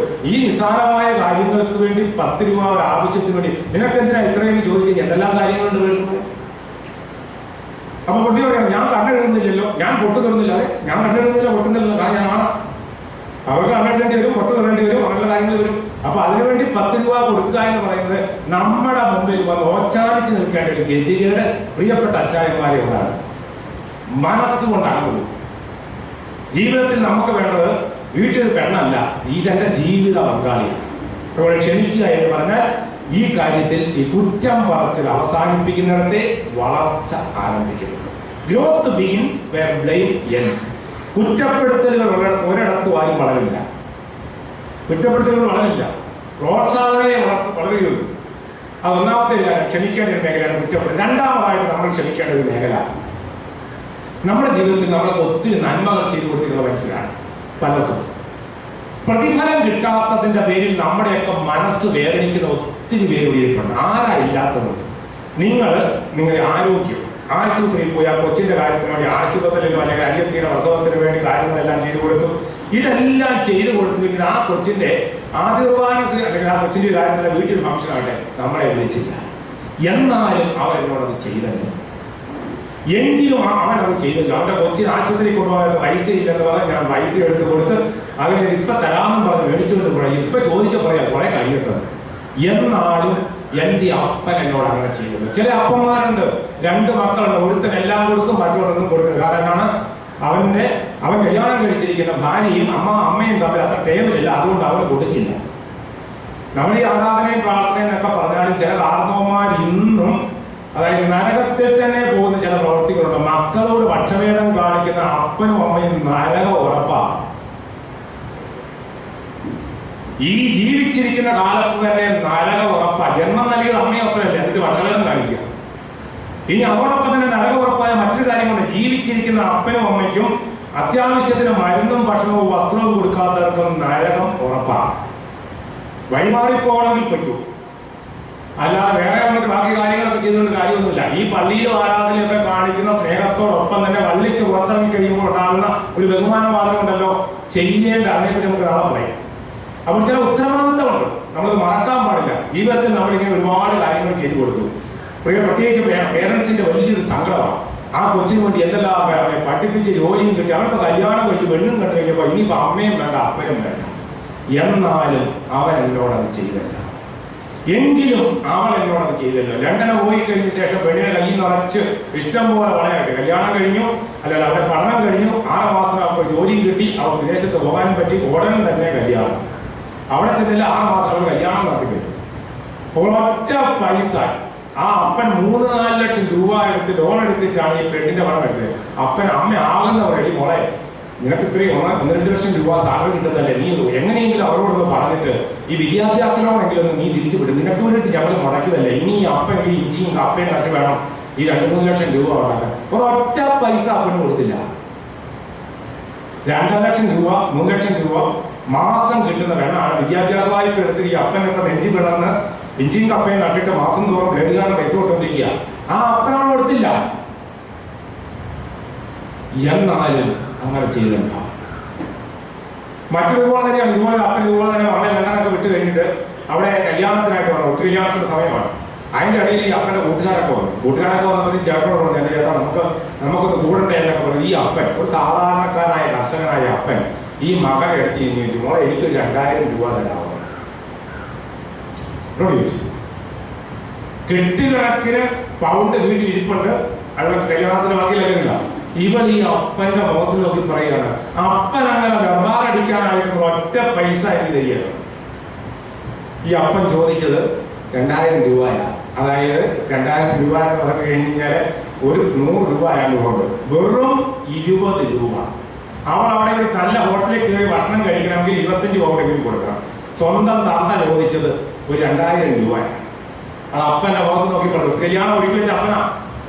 ഈ നിസ്സാരമായ കാര്യങ്ങൾക്ക് വേണ്ടി 10 രൂപ ഒരു ആവശ്യത്തിന് വേണ്ടി നിനക്ക് എന്തിനാ ഇത്രയും ചോദിക്കുന്നത്? എന്തെല്ലാം കാര്യങ്ങളുണ്ട് പേഴ്സണൽ. അപ്പൊ പൊട്ടി പറയാം ഞാൻ കണ്ണെഴുതുന്നില്ലല്ലോ, ഞാൻ പൊട്ടു തുറന്നില്ല, ഞാൻ കണ്ണെഴുതുന്നില്ല, പൊട്ടുന്നില്ല, ഞാനാണ്. അവർക്ക് കണ്ണെഴുതേണ്ടി വരും, പൊട്ടു തുറേണ്ടി വരും, അങ്ങനെയുള്ള കാര്യങ്ങൾ വരും. അപ്പൊ അതിനുവേണ്ടി 10 രൂപ കൊടുക്കുക എന്ന് പറയുന്നത് നമ്മുടെ മുമ്പിൽ വന്ന് ഓച്ചാനിച്ച് നിൽക്കേണ്ട ഒരു ഗതികേട് പ്രിയപ്പെട്ട അച്ചായന്മാരെ ഉണ്ടാകും. മനസ്സുകൊണ്ടാകുന്നു. ജീവിതത്തിൽ നമുക്ക് വേണ്ടത് വീട്ടിൽ പെണ്ണല്ല, ഇതെന്റെ ജീവിത പങ്കാളിയാണ്. അതുകൊണ്ട് ക്ഷമിക്കുക എന്ന് പറഞ്ഞാൽ ഈ കാര്യത്തിൽ ഈ കുറ്റം പറച്ചിൽ അവസാനിപ്പിക്കുന്നിടത്തെ വളർച്ച ആരംഭിക്കുന്നു. Growth begins where blame ends. കുറ്റപ്പെടുത്തലുകൾ ഒരിടത്തും ആരും വളരില്ല, പ്രോത്സാഹനയെ വളരുകയുള്ളൂ. അത് ഒന്നാമത്തെ ക്ഷമിക്കേണ്ട ഒരു മേഖലയാണ് കുറ്റപ്പെടുത്തൽ. രണ്ടാമതായിട്ട് നമ്മൾ ക്ഷമിക്കേണ്ട ഒരു മേഖല, നമ്മുടെ ജീവിതത്തിൽ നമ്മളൊക്കെ ഒത്തിരി നന്മകൾ ചെയ്തു കൊടുത്തിട്ടുള്ള മനുഷ്യരാണ്. പലർക്കും പ്രതിഫലം കിട്ടാത്തതിന്റെ പേരിൽ നമ്മുടെയൊക്കെ മനസ്സ് വേദനിക്കുന്ന ഒത്തിരി പേര് ഉയർത്തുണ്ട്. ആരാ ഇല്ലാത്തത്? നിങ്ങളുടെ ആരോഗ്യം, ആശുപത്രിയിൽ പോയി ആ കൊച്ചിന്റെ കാര്യത്തിന് വേണ്ടി ആശുപത്രിയിലോ അല്ലെങ്കിൽ അന്യത്തിന്റെ പ്രസവത്തിന് വേണ്ടി കാര്യങ്ങളെല്ലാം ചെയ്തു കൊടുത്തു. ഇതെല്ലാം ചെയ്തു കൊടുത്തുവെങ്കിൽ ആ കൊച്ചിന്റെ ആദിർവാന അല്ലെങ്കിൽ ആ കൊച്ചിന്റെ കാര്യത്തിലെ വീട്ടിൽ ഫംഗ്ഷൻ ആവട്ടെ നമ്മളെ വിളിച്ചില്ല. എന്നാലും അവൻ എന്നോടത് ചെയ്തല്ലോ, എങ്കിലും അവനത് ചെയ്തല്ലോ. അവന്റെ കൊച്ചിന് ആശുപത്രി കൊണ്ടുപോകാൻ പൈസ ഇല്ലെന്ന് പറഞ്ഞാൽ ഞാൻ പൈസ എടുത്ത് കൊടുത്ത് അതിന് ഇപ്പൊ തരാമെന്ന് പറഞ്ഞ് മേടിച്ചുകൊണ്ട് പോയാൽ ഇപ്പൊ ചോദിച്ച പറയാം കുറെ കഴിയട്ടത്. എന്നാലും എന്റെ അപ്പൻ എന്നോട് അങ്ങനെ ചെയ്യുന്നു. ചില അപ്പന്മാരുണ്ട്, 2 മക്കളുണ്ട്, ഒരുത്തൻ എല്ലാം കൊടുക്കും, മറ്റൊന്നും കൊടുക്കും. കാരണം അവൻ കല്യാണം കഴിച്ചിരിക്കുന്ന ഭാര്യയും അമ്മയും തമ്മിൽ അത്ര ടേമില്ല, അതുകൊണ്ട് അവന് കൊടുക്കില്ല. നമ്മൾ ഈ ആരാധനയും പ്രാർത്ഥനയും എന്നൊക്കെ പറഞ്ഞാലും ചില കാരണവന്മാർ ഇന്നും അതായത് നരകത്തിൽ തന്നെ പോകുന്ന ചില പ്രവർത്തികളുണ്ട്. മക്കളോട് പക്ഷഭേദം കാണിക്കുന്ന അപ്പനും അമ്മയും നരകം ഉറപ്പാണ്. ഈ ജീവിച്ചിരിക്കുന്ന കാലത്ത് തന്നെ നരകം ഉറപ്പാണ്. ജന്മം നൽകിയത് അമ്മയും അപ്പനല്ലേ, എന്നിട്ട് പക്ഷഭേദം കാണിക്കുക. ഇനി അതോടൊപ്പം തന്നെ നരകം ഉറപ്പായ മറ്റൊരു കാര്യമുണ്ട്. ജീവിച്ചിരിക്കുന്ന അപ്പനും അമ്മയ്ക്കും അത്യാവശ്യത്തിന് മരുന്നും ഭക്ഷണവും വസ്ത്രവും കൊടുക്കാത്തവർക്കും നരകം ഉറപ്പാണ്. വഴിമാറിപ്പോകണമെങ്കിൽ പറ്റൂ. അല്ലാതെ വേറെ നമുക്ക് ബാക്കി കാര്യങ്ങളൊക്കെ ചെയ്തുകൊണ്ട് കാര്യമൊന്നുമില്ല. ഈ പള്ളിയിലും ആരാധനയൊക്കെ കാണിക്കുന്ന സ്നേഹത്തോടൊപ്പം തന്നെ വള്ളിക്ക് പുറത്തിറങ്ങി കഴിയുമ്പോൾ ഉണ്ടാകുന്ന ഒരു ബഹുമാനവാദം ഉണ്ടല്ലോ, ചെയ്യേണ്ട അതിനെപ്പറ്റി നമുക്ക് നാളെ പറയാം. അപ്പോൾ ചില ഉത്തരവാദിത്തമുണ്ട്, നമ്മളത് മറക്കാൻ പാടില്ല. ജീവിതത്തിൽ നമ്മളിങ്ങനെ ഒരുപാട് കാര്യങ്ങൾ ചെയ്തു കൊടുത്തു. പ്രത്യേകിച്ച് പേരൻസിന്റെ വലിയൊരു സങ്കടമാണ്. ആ കൊച്ചിന് വേണ്ടി എന്തെല്ലാം പഠിപ്പിച്ച് ജോലിയും കിട്ടി, അവർക്ക് കല്യാണം കഴിച്ച് പെണ്ണും കണ്ടു കഴിഞ്ഞപ്പോൾ ഇനിയിപ്പോ അമ്മയും വേണ്ട അപ്പനും വേണ്ട. എന്നാലും അവൻ എന്നോടത് ചെയ്തില്ല. എങ്കിലും അവൾ എന്നോടത് ചെയ്തില്ല. ലണ്ടനെ പോയി കഴിഞ്ഞ ശേഷം പെണ്ണിനെ കയ്യിൽ നിറച്ച് ഇഷ്ടം പോലെ വളയായിട്ട് കല്യാണം കഴിഞ്ഞു, അല്ലാതെ അവരുടെ പഠനം കഴിഞ്ഞു, 6 മാസം അവർക്ക് ജോലിയും കിട്ടി, അവർ വിദേശത്ത് പോകാനും പറ്റി. ഉടനെ തന്നെ കല്യാണം. അവിടെ ചെന്നില്ല, 6 മാസം അവർ കല്യാണം നടത്തി കഴിഞ്ഞു. ഒറ്റ പൈസ ആ അപ്പൻ 3-4 ലക്ഷം രൂപ എടുത്ത് ലോൺ എടുത്തിട്ടാണ് ഈ പെണ്ണിന്റെ പണം എടുത്തത്. അപ്പൻ അമ്മ ആകുന്നവരടി മോളെ, നിനക്ക് ഇത്രയും 1-2 ലക്ഷം രൂപ സാലറി കിട്ടുന്നതല്ലേ, നീ എങ്ങനെയെങ്കിലും അവരോടൊന്ന് പറഞ്ഞിട്ട് ഈ വിദ്യാഭ്യാസ ലോണെങ്കിലും നീ തിരിച്ചു വിടും, നിനക്ക് വേണ്ടിയിട്ട് ഞങ്ങൾ മുടക്കിയതല്ലേ, ഇനി ഈ അപ്പൻ ഈ ഇഞ്ചിയും കപ്പയും നട്ട് വേണം ഈ 2-3 ലക്ഷം രൂപ ഉണ്ടാക്കാൻ. ഒരൊറ്റ പൈസ അപ്പന് കൊടുത്തില്ല. 2 ലക്ഷം രൂപ 3 ലക്ഷം രൂപ മാസം കിട്ടുന്ന വെണ്ണാണ് വിദ്യാഭ്യാസ വായ്പ എടുത്ത് ഈ അപ്പൻ എന്ന നെഞ്ചി പിളർന്ന് ഇഞ്ചിയും കപ്പയും നട്ടിട്ട് മാസം തോറും ബ്ലേഡുകാരന് പൈസ കൊടുത്തോണ്ടിരിക്കുക. ആ അപ്പനോട് കൊടുത്തില്ല. എന്നാലും അങ്ങനെ ചെയ്തില്ല. മറ്റൊരുപോലെ തന്നെയാണ്. ഇതുപോലെ അപ്പൻ ഇതുപോലെ തന്നെ മകളെ ലണ്ടനൊക്കെ വിട്ട് കഴിഞ്ഞിട്ട് അവിടെ കല്യാണത്തിനായിട്ട് വന്നു. ഒത്തിരി കല്യാണത്തിന്റെ സമയമാണ്. അതിന്റെ ഇടയിൽ ഈ അപ്പന്റെ കൂട്ടുകാരൊക്കെ വന്നപ്പോൾ ചേട്ടനോട് പറഞ്ഞു, എന്റെ ചേട്ടാ നമുക്കൊന്ന് കൂടണ്ടേ എന്നൊക്കെ പറഞ്ഞു. ഈ അപ്പൻ ഒരു സാധാരണക്കാരനായ കർഷകനായ അപ്പൻ ഈ മകനെ എടുത്ത് ചോദിച്ചു, മോളെ എനിക്കൊരു 2000 രൂപ തരാമോ ചോദിച്ചു. കെട്ടുകണക്കിന് പൗണ്ട് വീട്ടിൽ ഇരിപ്പുണ്ട്, അതിനുള്ള കല്യാണത്തിന് ബാക്കിയില്ല. ഇവൾ ഈ അപ്പന്റെ മുഖത്ത് നോക്കി പറയുകയാണ്, അപ്പൻ അങ്ങനെ വെമ്പാറടിക്കാനായിട്ട് ഒറ്റ പൈസ എനിക്ക് തരികയാണ്. ഈ അപ്പൻ ചോദിച്ചത് 2000 രൂപയാണ്. അതായത് 2000 രൂപ എന്ന് പറഞ്ഞു കഴിഞ്ഞാൽ ഒരു 100 രൂപ അയാളുകൊണ്ട് വെറും 20 രൂപ. അവൾ അവിടെ ഒരു നല്ല ഹോട്ടലിൽ കയറി ഭക്ഷണം കഴിക്കണമെങ്കിൽ 25 പൗണ്ടെങ്കിലും കൊടുക്കണം. സ്വന്തം തന്ത ചോദിച്ചത് ഒരു 2000 രൂപയാണ്. അത് അപ്പന്റെ മുഖത്ത് നോക്കി പറഞ്ഞു. കല്യാണം ഒരിക്കൽ വെച്ച അപ്പനാ.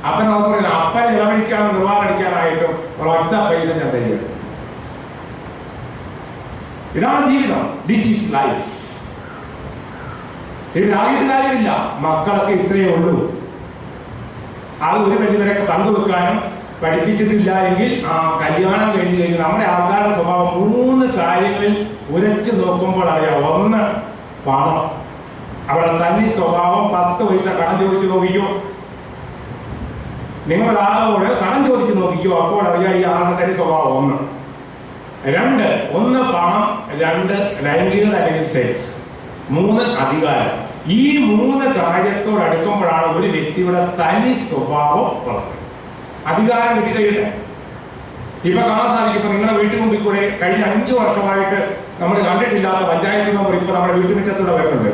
അപ്പൻ നമുക്ക് പറയുന്നത് അപ്പൻ ചെലവഴിക്കാനും നിർവാഹടിക്കാനായിട്ടും ഒറ്റ പൈസ ഞാൻ തരികയാണ്. ഇതാണ് ജീവിതം. This is life. ഇതിനായിട്ട് കാര്യമില്ല. മക്കളൊക്കെ ഇത്രയേ ഉള്ളൂ. അത് ഒരു പരിധിവരെയൊക്കെ പങ്കുവെക്കാനും പഠിപ്പിച്ചിട്ടില്ല എങ്കിൽ ആ കല്യാണം കഴിഞ്ഞു കഴിഞ്ഞാൽ നമ്മുടെ ആൾക്കാരുടെ സ്വഭാവം 3 കാര്യങ്ങളിൽ ഉരച്ചു നോക്കുമ്പോൾ അറിയാം. 1, പണം. അവരുടെ തനി സ്വഭാവം. 10 പൈസ കടം ചോദിച്ചു നോക്കിക്കോ. നിങ്ങളുടെ ആളോട് കടം ചോദിച്ചു നോക്കിക്കോ, അപ്പോൾ അറിയാം ഈ ആളുടെ തനി സ്വഭാവം. 1 പണം, 2 ലൈംഗികത അല്ലെങ്കിൽ സെക്സ്, 3 അധികാരം. ഈ 3 കാര്യത്തോട് അടുക്കുമ്പോഴാണ് ഒരു വ്യക്തിയുടെ തനി സ്വഭാവം വളർത്തുന്നത്. അധികാരം കിട്ടിക്കഴിയട്ടെ. ഇപ്പൊ കാണാൻ സാധിക്കും. ഇപ്പൊ നിങ്ങളുടെ വീട്ടിൽ മുമ്പിൽ കൂടെ കഴിഞ്ഞ 5 വർഷമായിട്ട് നമ്മൾ കണ്ടിട്ടില്ലാത്ത പഞ്ചായത്ത് മെമ്പർ ഇപ്പൊ നമ്മുടെ വീട്ടുമുറ്റത്തൂടെ വരുന്നുണ്ട്.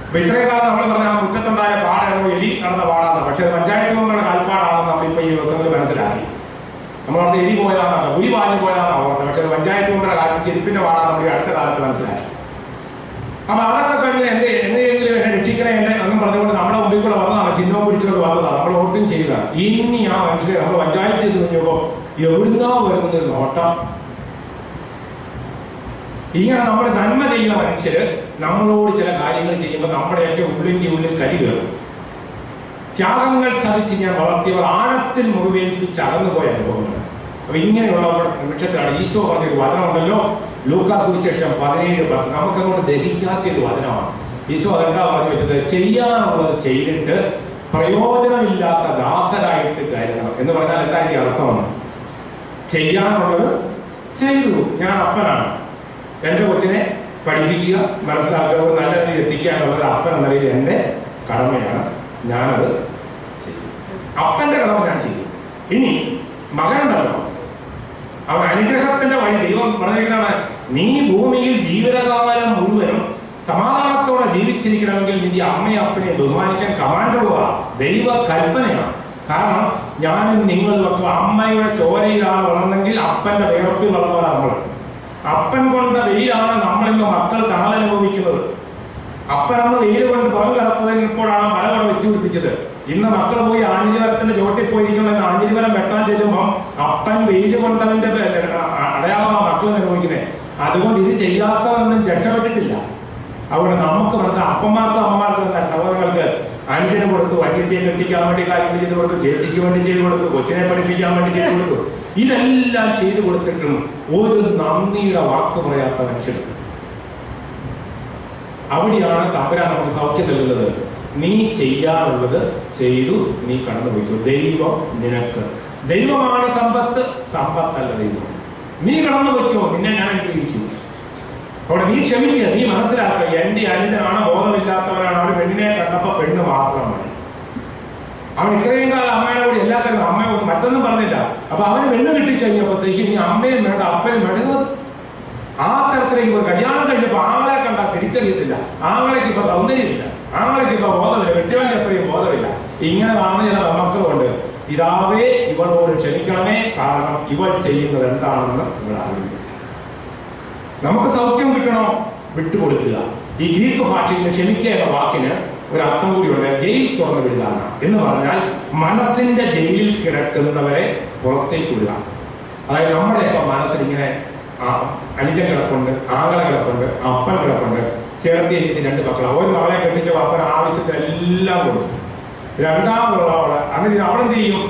അപ്പൊ ഇത്രയും കാലം നമ്മൾ പറഞ്ഞ ആ മുറ്റത്തുണ്ടായ പാടാണോ എലി നടന്ന പാടാണ്, പക്ഷെ അത് പഞ്ചായത്ത് മെമ്പറുടെ കാൽപ്പാടാണെന്ന് നമ്മളിപ്പോ ഈ ദിവസങ്ങളിൽ മനസ്സിലാക്കി. നമ്മളവിടെ എലി പോയതാണെന്നല്ല, ഉരി പാഞ്ഞു പോയതാണെന്ന് ഓർത്തത്, പക്ഷെ അത് പഞ്ചായത്ത് മെമ്പറുടെ കാലത്ത് ചെരുപ്പിന്റെ പാടാണ് നമ്മൾ ഈ അടുത്ത കാലത്ത് മനസ്സിലാക്കി. അപ്പൊ അതൊക്കെ കഴിഞ്ഞ് എന്തെങ്കിലും എന്നെ രക്ഷിക്കണേ എന്നെ എന്നും പറഞ്ഞുകൊണ്ട് നമ്മുടെ മുമ്പിൽ കൂടെ വന്നതാണ്, ചിഹ്നവും പിടിച്ചുകൊണ്ട് വന്നതാണ്, നമ്മൾ വോട്ടും ചെയ്തതാണ്. ഇനി ആ മനുഷ്യരെ നമ്മൾ പഞ്ചായത്ത് ചെയ്ത് കഴിഞ്ഞപ്പോ എവിടുന്നാ വരുന്നൊരു നോട്ടം. ഇങ്ങനെ നമ്മൾ നന്മ ചെയ്യുന്ന മനുഷ്യര് നമ്മളോട് ചില കാര്യങ്ങൾ ചെയ്യുമ്പോൾ നമ്മുടെയൊക്കെ ഉള്ളിൽ കരി കയറും. ത്യാഗങ്ങൾ സഹിച്ച് ഞാൻ വളർത്തിയവർ ആഴത്തിൽ മുറിവേൽപ്പിച്ച് അകന്നുപോയ അനുഭവങ്ങൾ. അപ്പൊ ഇങ്ങനെയുള്ള നിമിഷത്തിലാണ് ഈശോ പറഞ്ഞൊരു വചനമുണ്ടല്ലോ, ലൂക്കാസ് സുവിശേഷം 17:10. നമുക്കങ്ങോട്ട് ദഹിക്കാത്തൊരു വചനമാണ്. ഈശോ അതെന്താ പറഞ്ഞു വെച്ചത്? ചെയ്യാനുള്ളത് ചെയ്തിട്ട് പ്രയോജനമില്ലാത്ത ദാസരായിട്ട് കരുതണം എന്ന് പറഞ്ഞാൽ എന്താ എനിക്ക് അർത്ഥമാണ്? ചെയ്യാനുള്ളത് ചെയ്തു. ഞാൻ അപ്പനാണ്, എന്റെ കൊച്ചിനെ പഠിപ്പിക്കുക, മനസ്സിലാക്കുക, നല്ല രീതിയിൽ എത്തിക്കുക എന്നുള്ളത് അപ്പൻ എന്ന നിലയിൽ എന്റെ കടമയാണ്. ഞാനത് ചെയ്യും. അപ്പന്റെ കടമ ഞാൻ ചെയ്യും. ഇനി മകനുണ്ടല്ലോ, അവൻ അനുഗ്രഹത്തിന്റെ വഴി ദൈവം പറഞ്ഞിരിക്കുന്നതാണ്, നീ ഭൂമിയിൽ ജീവിതകാലം മുഴുവനും സമാധാനത്തോടെ ജീവിച്ചിരിക്കണമെങ്കിൽ നിന്റെ അമ്മയും അപ്പനെ ബഹുമാനിക്കാൻ കമാൻഡുള്ള ദൈവ കൽപ്പനയാണ്. കാരണം ഞാനും നിങ്ങളിലൊക്കെ അമ്മയുടെ ചോരയിലാണ് വളർന്നെങ്കിൽ അപ്പന്റെ വിയർപ്പിൽ വളർന്നവരാണ് നമ്മൾ. അപ്പൻ കൊണ്ട വെയിലാണ് നമ്മളിന്ന് മക്കൾ തണലനുഭവിക്കുന്നത്. അപ്പനന്ന് വെയിൽ കൊണ്ട് പുറം കലർത്തതിപ്പോഴാണ് മല കൊണ്ട് വെച്ചു പിടിപ്പിച്ചത്. ഇന്ന് മക്കൾ പോയി ആഞ്ഞിലിമരത്തിന്റെ ചോട്ടിൽ പോയിരിക്കണമെന്ന് ആഞ്ഞിലിമരം വെട്ടാൻ ചെല്ലുമ്പോൾ അപ്പൻ വെയിൽ കൊണ്ടതിന്റെ അടയാളമാണ് മക്കൾ അനുഭവിക്കുന്നത്. അതുകൊണ്ട് ഇത് ചെയ്യാത്തവൊന്നും രക്ഷപ്പെട്ടിട്ടില്ല. അവിടെ നമുക്ക് മനസ്സിലാക്കാം, അപ്പന്മാർക്കും അമ്മമാർക്കും സഹോദരങ്ങൾക്ക് അനുജന് കൊടുത്തു, അന്യത്തെ കെട്ടിക്കാൻ വേണ്ടി കാര്യങ്ങൾ ചെയ്ത് കൊടുത്തു, ചേച്ചിക്ക് വേണ്ടി ചെയ്തു കൊടുത്തു, കൊച്ചിനെ പഠിപ്പിക്കാൻ വേണ്ടി ചെയ്തു കൊടുത്തു. ഇതെല്ലാം ചെയ്തു കൊടുത്തിട്ടും ഒരു നന്ദിയുടെ വാക്ക് പറയാത്ത മനുഷ്യർ. അവിടെയാണ് തമ്പുരാൻ നമുക്ക് സൗഖ്യം നൽകുന്നത്. നീ ചെയ്യാനുള്ളത് ചെയ്തു, നീ കടന്നുപോയിക്കോ. ദൈവം നിനക്ക്, ദൈവമാണ് സമ്പത്ത്, സമ്പത്തല്ല ദൈവം. നീ കടന്നു വയ്ക്കോ, നിന്നെ ഞാൻ അനുഗ്രഹിക്കും. അവിടെ നീ ക്ഷമിക്കുക, നീ മനസ്സിലാക്കുക, എന്റെ അനുജനാണ്, ബോധമില്ലാത്തവനാണ്, അവൻ പെണ്ണിനെ കണ്ടപ്പോ പെണ്ണ് മാത്രം മതി. അവൻ ഇത്രയും കാലം അമ്മയുടെ കൂടി എല്ലാ കാലം അമ്മ മറ്റൊന്നും പറഞ്ഞില്ല. അപ്പൊ അവന് പെണ്ണ് കിട്ടിക്കഴിഞ്ഞപ്പോഴത്തേക്ക് ഇനി അമ്മയും വേണ്ട അപ്പനും വേണ്ടത്. ആ തരത്തിലേക്ക് കല്യാണം കഴിഞ്ഞപ്പോ ആങ്ങളെ കണ്ടാൽ തിരിച്ചറിയത്തില്ല, ആങ്ങളേക്ക് ഇപ്പൊ സൗന്ദര്യമില്ല, ആങ്ങളേക്ക് ഇപ്പൊ ബോധമില്ല, കെട്ടിയവന്റെ അത്രയും ബോധമില്ല. ഇങ്ങനെ കാണുന്ന ചില മക്കളുണ്ട്. പിതാവേ ഇവളോട് ക്ഷമിക്കണമേ, കാരണം ഇവൾ ചെയ്യുന്നത് എന്താണെന്ന് ഇവൾ അറിയില്ല. നമുക്ക് സൗഖ്യം കിട്ടണോ, വിട്ടുകൊടുക്കുക. ഈ ഗ്രീക്ക് ഭാഷയിൽ ക്ഷമിക്കുക എന്ന വാക്കിന് ഒരു അർത്ഥം കൂടിയുണ്ട്. ജയിൽ തുറന്നു വിടുക എന്ന് പറഞ്ഞാൽ മനസ്സിന്റെ ജയിലിൽ കിടക്കുന്നവരെ പുറത്തേക്ക് വിടുക. അതായത് നമ്മുടെ ഇപ്പൊ മനസ്സിൽ ഇങ്ങനെ അനുജൻ കിടപ്പുണ്ട്, ആങ്ങളെ കിടപ്പുണ്ട്, അപ്പൻ കിടപ്പുണ്ട്, ചേർത്തി എനിക്ക് 2 മക്കളാണ്. ഒരു മകളെ കെട്ടിച്ച അപ്പൻ ആവശ്യത്തിനെല്ലാം കൊടുത്തു. രണ്ടാമതുള്ള അവളെ അങ്ങനെ അവളെന്ത് ചെയ്യും,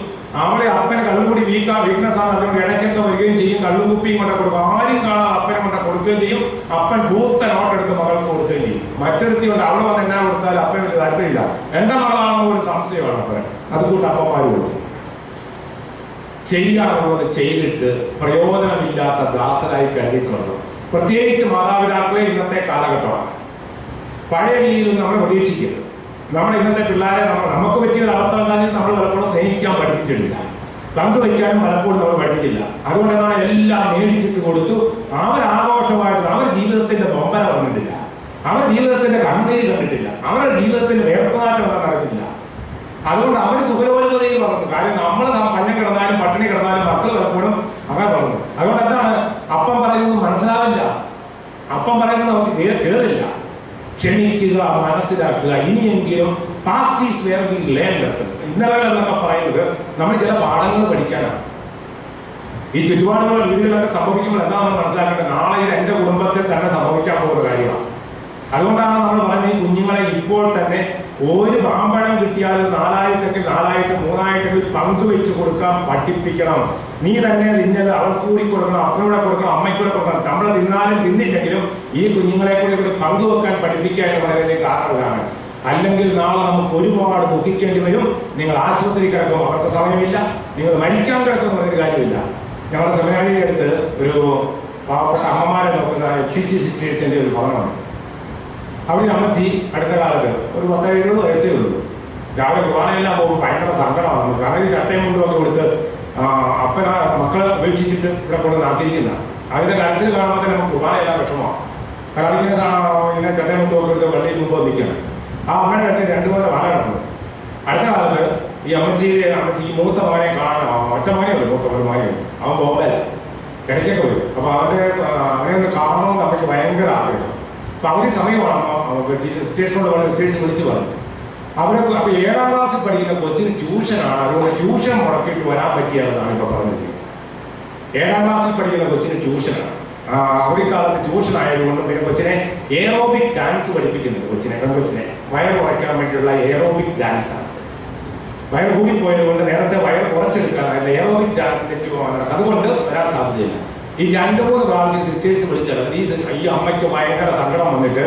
അവളെ അപ്പനെ കള്ളുകൂടി വീക്ക്നെസ് ആണ്, അതുകൊണ്ട് ഇടയ്ക്കൊക്കെ വരികയും ചെയ്യും, കള്ളുകുപ്പിയും കൊണ്ട് കൊടുക്കും. ആരും കാണാതെ അപ്പനെ കൊണ്ട് കൊടുക്കുകയും ചെയ്യും. അപ്പൻ പൂത്ത നോട്ടെടുത്ത് മകൾക്ക് കൊടുക്കുകയും ചെയ്യും. മറ്റൊരുത്തി കൊണ്ട് അവള് വന്ന് എന്നാ കൊടുത്താലും അപ്പന് വലിയ താല്പര്യമില്ല. എന്റെ മകളാണെന്ന് ഒരു സംശയമാണ് അപ്പൻ. അതുകൊണ്ട് അപ്പന്മാര് കൊടുക്കും. ചെയ്യാനുള്ളത് ചെയ്തിട്ട് പ്രയോജനമില്ലാത്ത ദാസരായി കരുതിക്കൊള്ളു. പ്രത്യേകിച്ച് മാതാപിതാക്കളെ ഇന്നത്തെ കാലഘട്ടമാണ്. പഴയ രീതിയിൽ നമ്മൾ പ്രതീക്ഷിക്കരുത്. നമ്മുടെ ഇന്നത്തെ പിള്ളേരെ നമുക്ക് പറ്റിയ ഒരു അബദ്ധം എന്തായാലും നമ്മൾ പലപ്പോഴും സ്നേഹിക്കാൻ പഠിപ്പിച്ചിട്ടില്ല, പങ്കുവയ്ക്കാനും പലപ്പോഴും നമ്മൾ പഠിപ്പിച്ചില്ല. അതുകൊണ്ടാണ് എല്ലാം മേടിച്ചിട്ട് കൊടുത്തു. അവർ ആഘോഷമായിട്ട് അവരുടെ ജീവിതത്തിന്റെ ബൊമ്പന വന്നിട്ടില്ല, അവരുടെ ജീവിതത്തിന്റെ കണ്ണീര് കണ്ടിട്ടില്ല, അവരുടെ ജീവിതത്തിന്റെ വേർപ്പനാറ്റം നടക്കില്ല. അതുകൊണ്ട് അവർ സുഖലോലുപതയിൽ വളർന്നു. കാര്യം നമ്മൾ പഞ്ഞം കിടന്നാലും പട്ടിണി കിടന്നാലും മക്കൾ പലപ്പോഴും അങ്ങനെ വളർന്നു. അതുകൊണ്ട് എന്താണ് അപ്പം പറയുന്നത് മനസ്സിലാവില്ല, അപ്പം പറയുന്നത് നമുക്ക് കേറില്ല. ക്ഷമിക്കുക, മനസ്സിലാക്കുക. ഇനിയെങ്കിലും past is where we learn lesson. ഇന്നലെ എന്നൊക്കെ പറയുന്നത് നമ്മൾ ചില പാഠങ്ങൾ പഠിക്കാനാണ്. ഈ ചുറ്റുപാടുകൾ രീതികളൊക്കെ സംഭവിക്കുമ്പോൾ എന്താണെന്ന് മനസ്സിലാക്കേണ്ടത് നാളെ ഇത് എന്റെ കുടുംബത്തിൽ തന്നെ സംഭവിക്കാൻ പോകുന്ന കാര്യമാണ്. അതുകൊണ്ടാണ് നമ്മൾ പറഞ്ഞത് ഈ കുഞ്ഞുങ്ങളെ ഇപ്പോൾ തന്നെ ഒരു മാമ്പഴം കിട്ടിയാൽ 4,000 3,000 പങ്കുവെച്ച് കൊടുക്കാൻ പഠിപ്പിക്കണം. നീ തന്നെ തിന്നത് അവൾക്ക് കൂടി കൊടുക്കണം, അപ്പനൂടെ കൊടുക്കണം, അമ്മയ്ക്കൂടെ കൊടുക്കണം. നമ്മൾ തിന്നാലും തിന്നില്ലെങ്കിലും ഈ കുഞ്ഞുങ്ങളെ കൂടി പങ്കുവെക്കാൻ പഠിപ്പിക്കുക എന്ന് പറയുന്നതിന്റെ കാരണം ഇതാണ്. അല്ലെങ്കിൽ നാളെ നമുക്ക് ഒരുപാട് ദുഃഖിക്കേണ്ടി വരും. നിങ്ങൾ ആശുപത്രി കിടക്കും, അവർക്ക് സമയമില്ല. നിങ്ങൾ മരിക്കാൻ കിടക്കും എന്നൊരു കാര്യമില്ല. ഞങ്ങളുടെ സെമിനാരിയുടെ അടുത്ത് ഒരു പാവപ്പെട്ട അമ്മമാരെ നോക്കുന്ന സിസ്റ്റേഴ്സിന്റെ ഒരു ഭവനമാണ്. അവിടെ അമ്മച്ചി അടുത്ത കാലത്ത് ഒരു 10-70 വയസ്സേ ഉള്ളൂ. രാവിലെ കുർബാനയെല്ലാം പോകുമ്പോൾ ഭയങ്കര സങ്കടമാണ്. കാരണം ഈ ചട്ടയും കൊണ്ടുമൊക്കെ കൊടുത്ത് അപ്പന മക്കളെ ഉപേക്ഷിച്ചിട്ട് ഇവിടെ കൊണ്ട് നാട്ടിരിക്കുന്ന അതിന്റെ കരച്ചിൽ കാണുമ്പോൾ തന്നെ നമുക്ക് കുർബാനയെല്ലാം വിഷമമാണ്. കാരണം ഇങ്ങനെ ചട്ടയും കൊണ്ടുമൊക്കെ എടുത്ത് പള്ളിയിൽ മുമ്പ് നിൽക്കണം. ആ അമ്മയുടെ അടുത്ത് 2 പോലെ വാഴ കിടക്കുന്നത്. അടുത്ത കാലത്ത് ഈ അമ്മച്ചി ഈ മൂത്ത മകനെ കാണാൻ ഒറ്റ മകനെയുള്ളൂ, മൂത്ത ഒരു മകനുള്ളൂ. അവൻ ബോംബെയില ഇടയ്ക്കൊക്കെ വരും. അപ്പൊ അവനെ ഒന്ന് കാണണമെന്ന് അമ്മയ്ക്ക് ഭയങ്കര ആഗ്രഹം. അപ്പൊ അവധി സമയമാണ്. സ്റ്റേഷനോട് പറഞ്ഞ സ്റ്റേഷൻ വിളിച്ചു പറഞ്ഞു അവരെ. അപ്പൊ 7ാം ക്ലാസ്സിൽ പഠിക്കുന്ന കൊച്ചിന് ട്യൂഷനാണ്, അതുകൊണ്ട് ട്യൂഷൻ മുടക്കിയിട്ട് വരാൻ പറ്റിയതെന്നാണ് ഇപ്പൊ പറഞ്ഞത്. 7ാം ക്ലാസ്സിൽ പഠിക്കുന്ന കൊച്ചിന് ട്യൂഷനാണ്. അവധിക്കാലത്ത് ട്യൂഷൻ ആയതുകൊണ്ട് പിന്നെ കൊച്ചിനെ എയറോബിക് ഡാൻസ് പഠിപ്പിക്കുന്നത്. കൊച്ചിനെ വയർ കുറയ്ക്കാൻ വേണ്ടിയുള്ള എയറോബിക് ഡാൻസ് ആണ്. വയർ കൂടിപ്പോയത് കൊണ്ട് നേരത്തെ വയർ കുറച്ചെടുക്കാൻ എയറോബിക് ഡാൻസിലേക്ക് പോകാൻ അതുകൊണ്ട് വരാൻ സാധ്യതയില്ല. ഈ 2-3 പ്രാവശ്യം സിസ്റ്റേഴ്സ് വിളിച്ചത് ഈ അമ്മയ്ക്ക് ഭയങ്കര സങ്കടം വന്നിട്ട്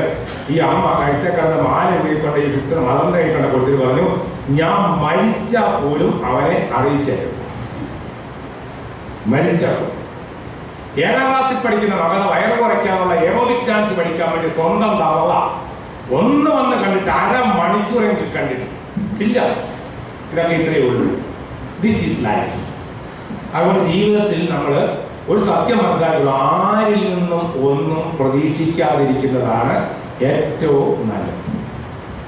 ഈ അമ്മ കഴുത്തെ കിടന്ന മാല ഉപയോഗിക്കൊണ്ട് ഈ സിസ്റ്റർ മതം കഴിക്കേണ്ട കൊടുത്തിട്ട് പറഞ്ഞു, ഞാൻ മരിച്ചാൽ പോലും അവനെ അറിയിച്ചേരും. മരിച്ചപ്പോൾ 7ാം ക്ലാസ്സിൽ പഠിക്കുന്ന മകളെ വയറ് കുറയ്ക്കാനുള്ള എയറോബിക് ഡാൻസ് പഠിക്കാൻ വേണ്ടി സ്വന്തം തവള ഒന്ന് വന്ന് കണ്ടിട്ട് 1/2 മണിക്കൂറെങ്കിൽ കണ്ടിട്ട് ഇല്ല. ഇതൊക്കെ ഇത്രയേ ഉള്ളൂ. This is life. അതുകൊണ്ട് ജീവിതത്തിൽ നമ്മൾ ഒരു സത്യം മനസ്സിലാക്കുക, ആരിൽ നിന്നും ഒന്നും പ്രതീക്ഷിക്കാതിരിക്കുന്നതാണ് ഏറ്റവും നല്ലത്.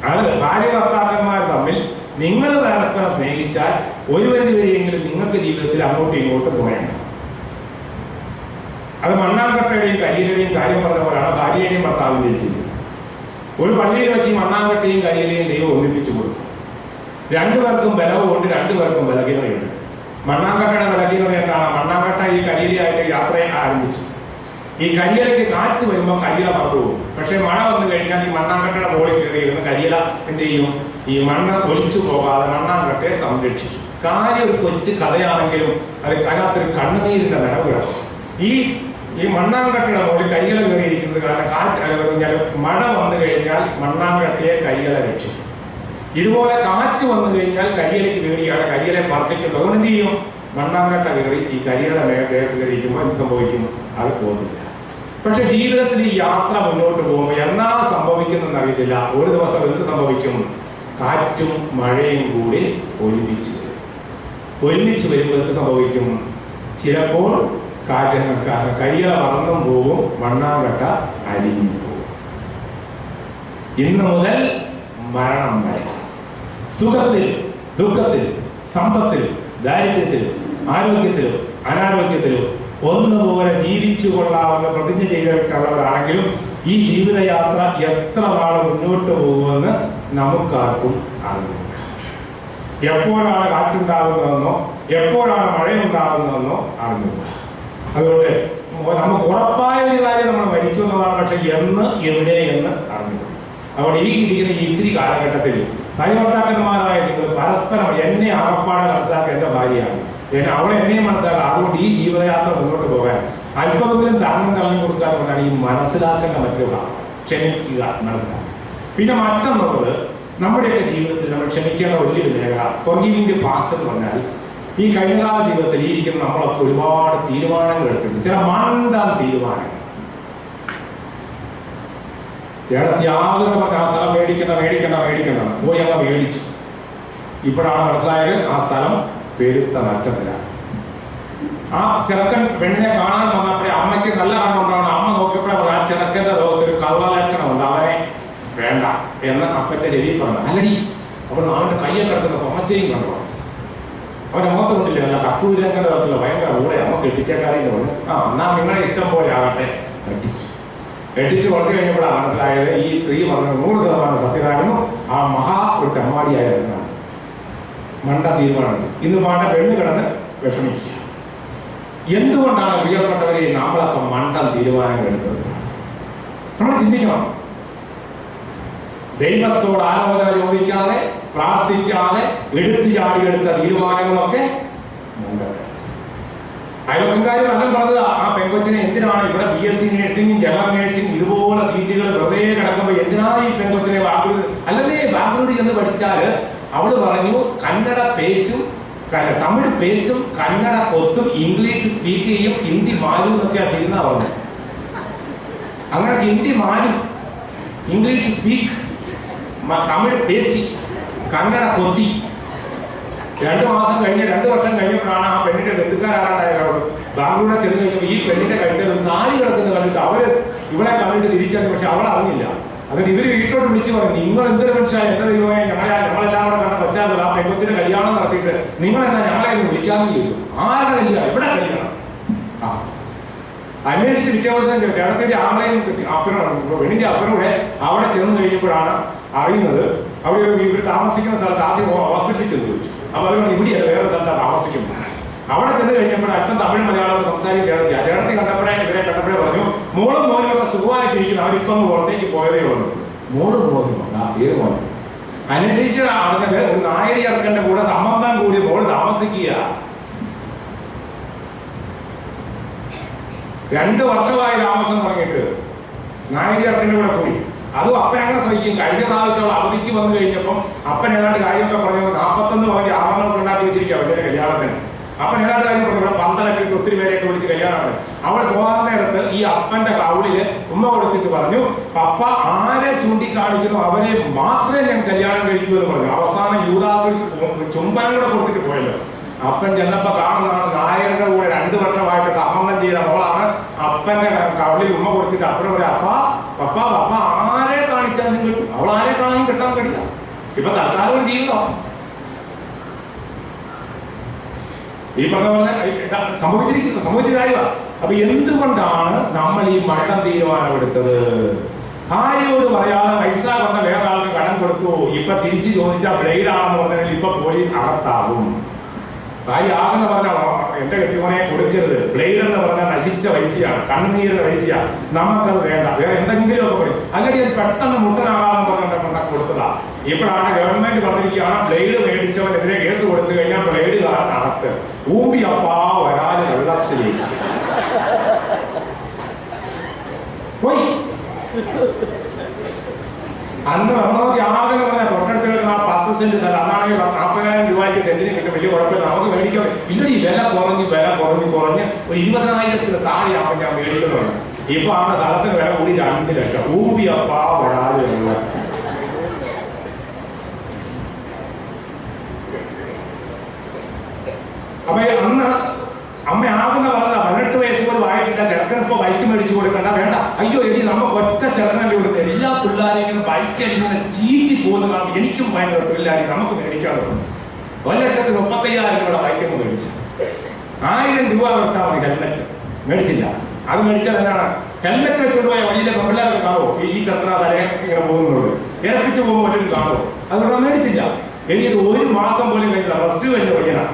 അത് ഭാര്യ ഭർത്താക്കന്മാർ തമ്മിൽ നിങ്ങൾ പരസ്പരം സ്നേഹിച്ചാൽ ഒരു പരിധി വരെയെങ്കിലും നിങ്ങൾക്ക് ജീവിതത്തിൽ അങ്ങോട്ടും ഇങ്ങോട്ടും തുണയുണ്ട്. അത് മണ്ണാങ്കട്ടയുടെയും കരിയിലെയും കാര്യം പറഞ്ഞ പോലെയാണ് ഭാര്യയെയും ഭർത്താവിന്റെയും ചെയ്തത്. ഒരു പള്ളിയിൽ വെച്ച് മണ്ണാങ്കട്ടയും കരിയിലെയും ദൈവം ഒന്നിപ്പിച്ചു കൊടുത്തു. 2 പേർക്കും ബലവുമുണ്ട്, 2 പേർക്കും ബലഹീനതയുണ്ട്. മണ്ണാങ്കട്ടയുടെ ബലഹീനത എന്താണ്? മണ്ണാങ്കട്ട ഈ കരിയിലായിട്ട് യാത്ര ആരംഭിച്ചു. ഈ കരിയിലയ്ക്ക് കാറ്റ് വരുമ്പോൾ കരിയില പറന്നു പോകും. പക്ഷെ മഴ വന്നു കഴിഞ്ഞാൽ ഈ മണ്ണാങ്കട്ടയുടെ മുകളിൽ കയറിയിരുന്ന കരിയില എന്ത് ചെയ്യും? ഈ മണ്ണ് ഒലിച്ചു പോകാതെ മണ്ണാങ്കട്ടയെ സംരക്ഷിക്കും. കാര്യം ഒരു കൊച്ചു കഥയാണെങ്കിലും അതിനകത്തൊരു കണ്ണുനീരിന്റെ നനവ് കിടക്കും. ഈ മണ്ണാങ്കട്ടയുടെ മുകളിൽ കരിയില കയറിയിരിക്കുന്നത് കാരണം കാറ്റ് മഴ വന്നു കഴിഞ്ഞാൽ മണ്ണാങ്കട്ടയെ കരിയില രക്ഷിക്കും. ഇതുപോലെ കാറ്റ് വന്നു കഴിഞ്ഞാൽ കരിയിലേക്ക് കയറിയാണ് കരിയിലെ പറത്തിക്കുന്നത്. അതുകൊണ്ട് എന്ത് ചെയ്യും? മണ്ണാങ്കട്ട കയറി ഈ കരിയുടെ ദേഹത്ത് കയറിയിരിക്കുമ്പോൾ എന്ത് സംഭവിക്കും? അത് പോകുന്നില്ല. പക്ഷെ ജീവിതത്തിൽ ഈ യാത്ര മുന്നോട്ട് പോകുമ്പോൾ എന്നാ സംഭവിക്കുന്നെന്ന് അറിയത്തില്ല. ഒരു ദിവസം എന്ത് സംഭവിക്കും? കാറ്റും മഴയും കൂടി ഒരുമിച്ച് വരുമ്പോൾ എന്ത് സംഭവിക്കും? ചിലപ്പോൾ കരിയില പറന്നും പോകും, മണ്ണാങ്കട്ട അരിഞ്ഞു പോകും. ഇന്ന് മുതൽ മരണം വരെ സുഖത്തിൽ ദുഃഖത്തിൽ സമ്പത്തിൽ ദാരിദ്ര്യത്തിലും ആരോഗ്യത്തിലും അനാരോഗ്യത്തിലും ഒന്നുപോലെ ജീവിച്ചു കൊള്ളാമെന്ന് പ്രതിജ്ഞ ചെയ്തിട്ടുള്ളവരാണെങ്കിലും ഈ ജീവിതയാത്ര എത്ര നാൾ മുന്നോട്ട് പോകുമെന്ന് നമുക്കാർക്കും അറിയില്ല. എപ്പോഴാണ് കാറ്റുണ്ടാകുന്നതെന്നോ എപ്പോഴാണ് മഴയുണ്ടാകുന്നതെന്നോ അറിഞ്ഞില്ല. അതുകൊണ്ട് നമുക്ക് ഉറപ്പായ ഒരു കാര്യം നമ്മൾ മരിക്കുന്നതാണ്. പക്ഷെ എന്ന് എവിടെ എന്ന് അറിഞ്ഞില്ല. അതുകൊണ്ട് ഈ ഇരിക്കുന്ന ഈ ഇത്തിരി കാലഘട്ടത്തിൽ ഭാര്യഭർത്താക്കന്മാരായ നിങ്ങൾ പരസ്പരം എന്നെ ആകപ്പാടെ മനസ്സിലാക്കുക. എന്റെ ഭാര്യയാണ്, അവളെ എന്നെയും മനസ്സിലാക്കുക. അതുകൊണ്ട് ഈ ജീവിതയാത്ര മുന്നോട്ട് പോകാൻ അല്പമെങ്കിലും താങ്ങും തള്ളി കൊടുക്കാതെ കൊണ്ടാണ് ഈ മനസ്സിലാക്കേണ്ട മറ്റൊരു ഭാഗം. ക്ഷമിക്കുക, മനസ്സിലാക്കുക. പിന്നെ മറ്റൊന്നുള്ളത്, നമ്മുടെയൊക്കെ ജീവിതത്തിൽ നമ്മൾ ക്ഷമിക്കേണ്ട വലിയൊരു മേഖല ഫോർഗിവിംഗ് ദി പാസ്റ്റ് എന്ന് പറഞ്ഞാൽ ഈ കഴിഞ്ഞകാല ജീവിതത്തിൽ ഈ ഇരിക്കുന്ന നമ്മളൊക്കെ ഒരുപാട് തീരുമാനങ്ങൾ എടുത്തിട്ടുണ്ട്. ചില മണ്ടാൻ തീരുമാനങ്ങൾ. ചേട്ടത്തി ആഗ്രഹം ആ സ്ഥലം മേടിക്കണ്ട പോയി അങ്ങ് മേടിച്ചു. ഇപ്പോഴാണ് മനസ്സിലായത് ആ സ്ഥലം പെരുത്ത നഷ്ടത്തിലാണ്. ആ ചെറുക്കൻ പെണ്ണിനെ കാണാൻ വന്നപ്പോഴേ അമ്മയ്ക്ക് നല്ല കണ്ണുണ്ടാവണം. അമ്മ നോക്കിയപ്പോഴേ ആ ചെറുക്കന്റെ ലോകത്തൊരു കള്ളലക്ഷണമുണ്ട്, അവനെ വേണ്ട എന്ന് അപ്പന്റെ ചെവി പറഞ്ഞു. അല്ലടി അപ്പോൾ അവന്റെ കയ്യെ കിടക്കുന്ന സ്വർണ്ണച്ചയും കണ്ടു. അവന്റെ മുഖത്ത് കൊണ്ടില്ല, അല്ല കസ്തൂരിരംഗന്റെ ലോകത്തില്ല, ഭയങ്കര കൂടെ അമ്മ കെട്ടിച്ചേക്കാരെന്ന് പറഞ്ഞു. എന്നാ നിങ്ങളെ ഇഷ്ടം പോലെ ആകട്ടെ. കെട്ടിച്ചു കുറച്ചു കഴിഞ്ഞപ്പോഴാണ് മനസ്സിലായത് ഈ സ്ത്രീ പറഞ്ഞത് 100% സത്യമായിരുന്നു. ആ മഹാ ഒരു തെമ്മാടിയായിരുന്നാണ്. മണ്ട തീരുമാനം. ഇന്ന് പാട്ട പെണ്ണ് കിടന്ന് വിഷമിക്കുക. എന്തുകൊണ്ടാണ് പ്രിയപ്പെട്ടവരെ നമ്മളൊക്കെ മണ്ടൻ തീരുമാനങ്ങൾ എടുത്തത്? നമ്മൾ ചിന്തിക്കണം. ദൈവത്തോട് ആലോചന ചോദിക്കാതെ പ്രാർത്ഥിക്കാതെ എടുത്തു ചാടിയെടുത്ത തീരുമാനങ്ങളൊക്കെ അയൽക്കാരും അങ്ങനെ പറഞ്ഞത് ആ പെൺകൊച്ചിനെ എന്തിനാണ് ഇവിടെ BSc നഴ്സിംഗും ജനറൽ നഴ്സിംഗ് ഇതുപോലെ സീറ്റുകൾ വെറുതെ കിടക്കുമ്പോൾ എന്തിനാണ് ഈ പെൺകൊച്ചിനെ ബാംഗ്ലൂർ അല്ലേ ബാംഗ്ലൂരിൽ ചെന്ന് പഠിച്ചാല് അവള് പറഞ്ഞു കന്നഡ പേശും തമിഴ് പേശും കന്നഡ കൊത്തും ഇംഗ്ലീഷ് സ്പീക്ക് ചെയ്യും ഹിന്ദി മാലും എന്നൊക്കെയാ ചെയ്യുന്ന പറഞ്ഞു. അങ്ങനെ ഹിന്ദി മാലും ഇംഗ്ലീഷ് സ്പീക്ക് തമിഴ് പേശി കന്നഡ കൊത്തി 2 മാസം കഴിഞ്ഞ് 2 വർഷം കഴിഞ്ഞപ്പോഴാണ് ആ പെണ്ണിന്റെ ബന്ധുക്കാരാണ്ടായത് ബാംഗ്ലൂരിനെ ചെന്ന് കഴിഞ്ഞപ്പോൾ ഈ പെണ്ണിന്റെ കഴുത്തിൽ താലി കിടക്കുന്നത് കണ്ടിട്ട് അവര് ഇവിടെ കണ്ടിട്ട് തിരിച്ചറിഞ്ഞു. പക്ഷെ അവൾ അറിഞ്ഞില്ല. എന്നിട്ട് ഇവര് വീട്ടിലോട്ട് വിളിച്ചു പറഞ്ഞു, നിങ്ങൾ എന്തൊരു മനുഷ്യൻ എന്റെ ദൈവമേ ഞങ്ങളെല്ലാം കൂടെ കണ്ട പശ്ചാത്തലം ആ പെൺകൊച്ചിന്റെ കല്യാണം നടത്തിയിട്ട് നിങ്ങളെന്നാ ഞങ്ങളെ ഒന്ന് വിളിക്കാമെന്ന് ചെയ്തു. ആരുടെ കല്യാണം? ഇവിടെ കല്യാണം. അന്വേഷിച്ച് പിറ്റേ ദിവസം കേരളത്തിന്റെ ആങ്ങളെയും പെണ്ണിന്റെ അപ്പനൂടെ അവിടെ ചെന്ന് കഴിഞ്ഞപ്പോഴാണ് അറിയുന്നത്. അവിടെ ഇവർ താമസിക്കുന്ന സ്ഥലത്ത് ആദ്യം ഹോസ്പിറ്റലിൽ ചെന്ന് ചോദിച്ചു. അപ്പൊ അവർ ഇവിടെയല്ല വേറെ സ്ഥലത്താണ് താമസിക്കുന്നത്. അവിടെ ചെന്ന് കഴിഞ്ഞപ്പോൾ അല്പം തമിഴ് മലയാളം സംസാരിക്കുകയാണ്. ചേട്ടത്തി കണ്ടപ്പോഴേ ഇവരെ കണ്ടപ്പോഴേ പറഞ്ഞു മോളും മോനും ഒക്കെ സുഖമായിട്ടിരിക്കുന്നു, അവരിപ്പം പുറത്തേക്ക് പോയതേ ഉള്ളൂ. മോളും മോനും ഏത് മോനും അന്വേഷിച്ച് അറിഞ്ഞത് ഒരു നായരി ഇറക്കന്റെ കൂടെ സംബന്ധം കൂടി മോള് താമസിക്കുക. 2 വർഷമായി താമസം തുടങ്ങിയിട്ട് നായരി ഇറക്കന്റെ കൂടെ കൂടി. അതും അപ്പൻ അങ്ങനെ ശ്രമിക്കും. കഴിഞ്ഞ പ്രാവശ്യം അവധിക്ക് വന്നു കഴിഞ്ഞപ്പം അപ്പൻ ഏതാണ്ട് കാര്യമൊക്കെ പറഞ്ഞു 41 പവന്റെ ആഭരണമൊക്കെ ഉണ്ടാക്കി വെച്ചിരിക്കുക വലിയ കല്യാണത്തിന്. അപ്പൻ ഏതാണ്ട് കാര്യം പറഞ്ഞു ഇവിടെ പന്തലൊക്കെ ഇട്ട് ഒത്തിരി പേരെയൊക്കെ വിളിച്ച് കല്യാണമാണ്. അവൾ പോകാൻ നേരത്ത് ഈ അപ്പന്റെ കൗളില് ഉമ്മ കൊടുത്തിട്ട് പറഞ്ഞു, പപ്പ ആരെ ചൂണ്ടിക്കാണിക്കുന്നു അവരെ മാത്രമേ ഞാൻ കല്യാണം കഴിക്കൂ എന്ന് പറഞ്ഞു. അവസാനം യൂദാസ് ചുംബനം കൂടെ കൊടുത്തിട്ട് പോയല്ലോ. അപ്പൻ ചെന്നപ്പോ കാണുന്നതാണ് നായരുടെ കൂടെ 2 വർഷമായിട്ട് സംബന്ധം ചെയ്ത മോളാണ്. അപ്പന്റെ കവളിൽ ഉമ്മ കൊടുത്തിട്ട് അപ്പനും പറയാം, പപ്പ ആരെ കാണിച്ചാലും കിട്ടും, അവൾ ആരെ കാണാനും കിട്ടാൻ കഴിയില്ല. ഇപ്പൊ തൽക്കാലം ഒരു ജീവിതമാണ്. ഈ പറഞ്ഞ പോലെ സംഭവിച്ച കാര്യമാണ്. അപ്പൊ എന്തുകൊണ്ടാണ് നമ്മൾ ഈ മണ്ടൻ തീരുമാനമെടുത്തത്? ഭാര്യയോട് പറയാതെ പൈസ കൊണ്ട വേറെ ആൾക്ക് കടം കൊടുത്തു, ഇപ്പൊ തിരിച്ചു ചോദിച്ചാൽ ബ്ലേഡ് ആണെന്ന് പറഞ്ഞാൽ ഇപ്പൊ പോലീസ് അകത്താകും. ഭാര്യ ആകെന്ന് പറഞ്ഞാൽ എന്റെ കെട്ടിയോനെ കൊടുക്കരുത്, ബ്ലേഡ് എന്ന് പറഞ്ഞാൽ നശിച്ച പൈസയാണ്, കണ്ണുനീരിന്റെ പൈസയാണ്, നമുക്കത് വേണ്ട, വേറെ എന്തെങ്കിലും ഒക്കെ പറയും. അല്ലെങ്കിൽ അത് പെട്ടെന്ന് മുട്ടനാകാന്ന് പറഞ്ഞ കൊടുത്തതാ. ഇപ്പോഴാണ് ഗവൺമെന്റ് പറഞ്ഞിരിക്കുകയാണ് ബ്ലേഡ് മേടിച്ചവനെതിരെ കേസ് കൊടുത്തു കഴിഞ്ഞാൽ ബ്ലേഡ് അകത്ത് ഊമ്പി അപ്പാ വരാതെ വെള്ളത്തിലേക്ക് പോയി. അന്ന് നമ്മളത് ആകെ പറഞ്ഞാൽ തൊട്ടടുത്ത് കിട്ടുന്ന ആ 10 സെന്റ് സ്ഥലം അന്നാണെങ്കിൽ 40,000 രൂപയ്ക്ക് സെന്റിന് കിട്ടും, വലിയ കുഴപ്പമില്ല, നമുക്ക് മേടിക്കാൻ. ഇല്ല, ഈ വില കുറഞ്ഞ് ഒരു 20,000 താഴെയാകുമ്പോൾ ഞാൻ മേടിക്കുന്നുണ്ട്. ഇപ്പൊ ആ സ്ഥലത്തിന് വില കൂടി 2 ലക്ഷം. ഊമ്പി അപ്പാ വരാതെ വെള്ളം. അപ്പൊ അന്ന് അമ്മ ആകുന്ന പറഞ്ഞ 18 വയസ്സ് പോലും ആയിട്ടില്ല, ചെറുക്കനിപ്പോ ബൈക്ക് മേടിച്ചു കൊടുക്കണ്ട, വേണ്ട, അയ്യോ എടി നമുക്ക് ഒറ്റ ചെറുക്കനല്ലേ കൊടുത്ത് എല്ലാ പിള്ളേരെയും ബൈക്ക് ഇങ്ങനെ ചീറ്റി പോകുന്ന കാണും. എനിക്കും ഭയങ്കര ത്രില്ലാടി, നമുക്ക് മേടിക്കാൻ തുടങ്ങി. 1,35,000 രൂപയുടെ ബൈക്കൊക്കെ മേടിച്ചു. 1000 രൂപ കൊടുത്താൽ മതി ഹെൽമെറ്റ്. മേടിച്ചില്ല. അത് മേടിച്ചാൽ എന്താണ്, ഹെൽമെറ്റ് വെച്ചുകൊണ്ട് പോയ വഴിയിലെ പിള്ളേരൊക്കെ കാണുമോ ഈ ചത്ര തലേ ഇങ്ങനെ പോകുന്നുണ്ട്, ഇറപ്പിച്ചു പോകുമ്പോൾ ഒറ്റ കാണുമോ? അതുകൊണ്ട് മേടിച്ചില്ല. എനിക്ക് 1 മാസം പോലും കഴിഞ്ഞില്ല. ഫസ്റ്റ് കഴിഞ്ഞ വഴിയാണ്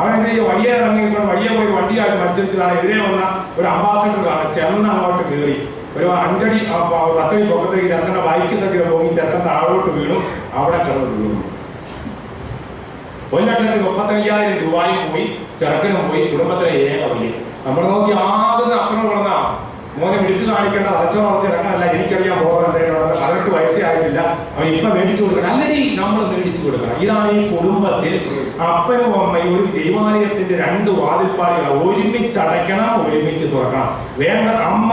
അവനെതിരെ വഴിയെ ഇറങ്ങിയപ്പോൾ വഴിയെ പോയി വണ്ടിയായിട്ട് മത്സരിച്ചതാണ്. എതിരെ വന്ന ഒരു അംബാസഡർ ചെറുന്ന അങ്ങോട്ട് കയറി ഒരു 5 അടി 10 അടി പൊക്കത്തേക്ക് ചെറുക്കന്റെ ബൈക്ക് സഹിതം പോയി ചെറുക്കൻ താഴോട്ട് വീണു. അവിടെ കിടന്ന് വീണു. 1,35,000 രൂപയും പോയി, ചെറുക്കനും പോയി, കുടുംബത്തിലെ ഏക വലിയ. നമ്മൾ നോക്കി ആകുന്ന അപ്പനോട് പറഞ്ഞ മോനെ വിളിച്ചു കാണിക്കേണ്ട അച്ഛനല്ല, എനിക്കറിയാൻ പോകുന്നത് 18 വയസ്സേ ആയിട്ടില്ല, അവൻ ഇപ്പൊ മേടിച്ചു കൊടുക്കണം. അല്ലെങ്കിൽ നമ്മൾ മേടിച്ചു കൊടുക്കണം. ഇതാണ് ഈ കുടുംബത്തിൽ അപ്പനും അമ്മയും ഒരു ദൈവാലയത്തിന്റെ 2 വാതിൽപ്പാടികൾ ഒരുമിച്ച് അടയ്ക്കണം, ഒരുമിച്ച് തുറക്കണം. വേണ്ട അമ്മ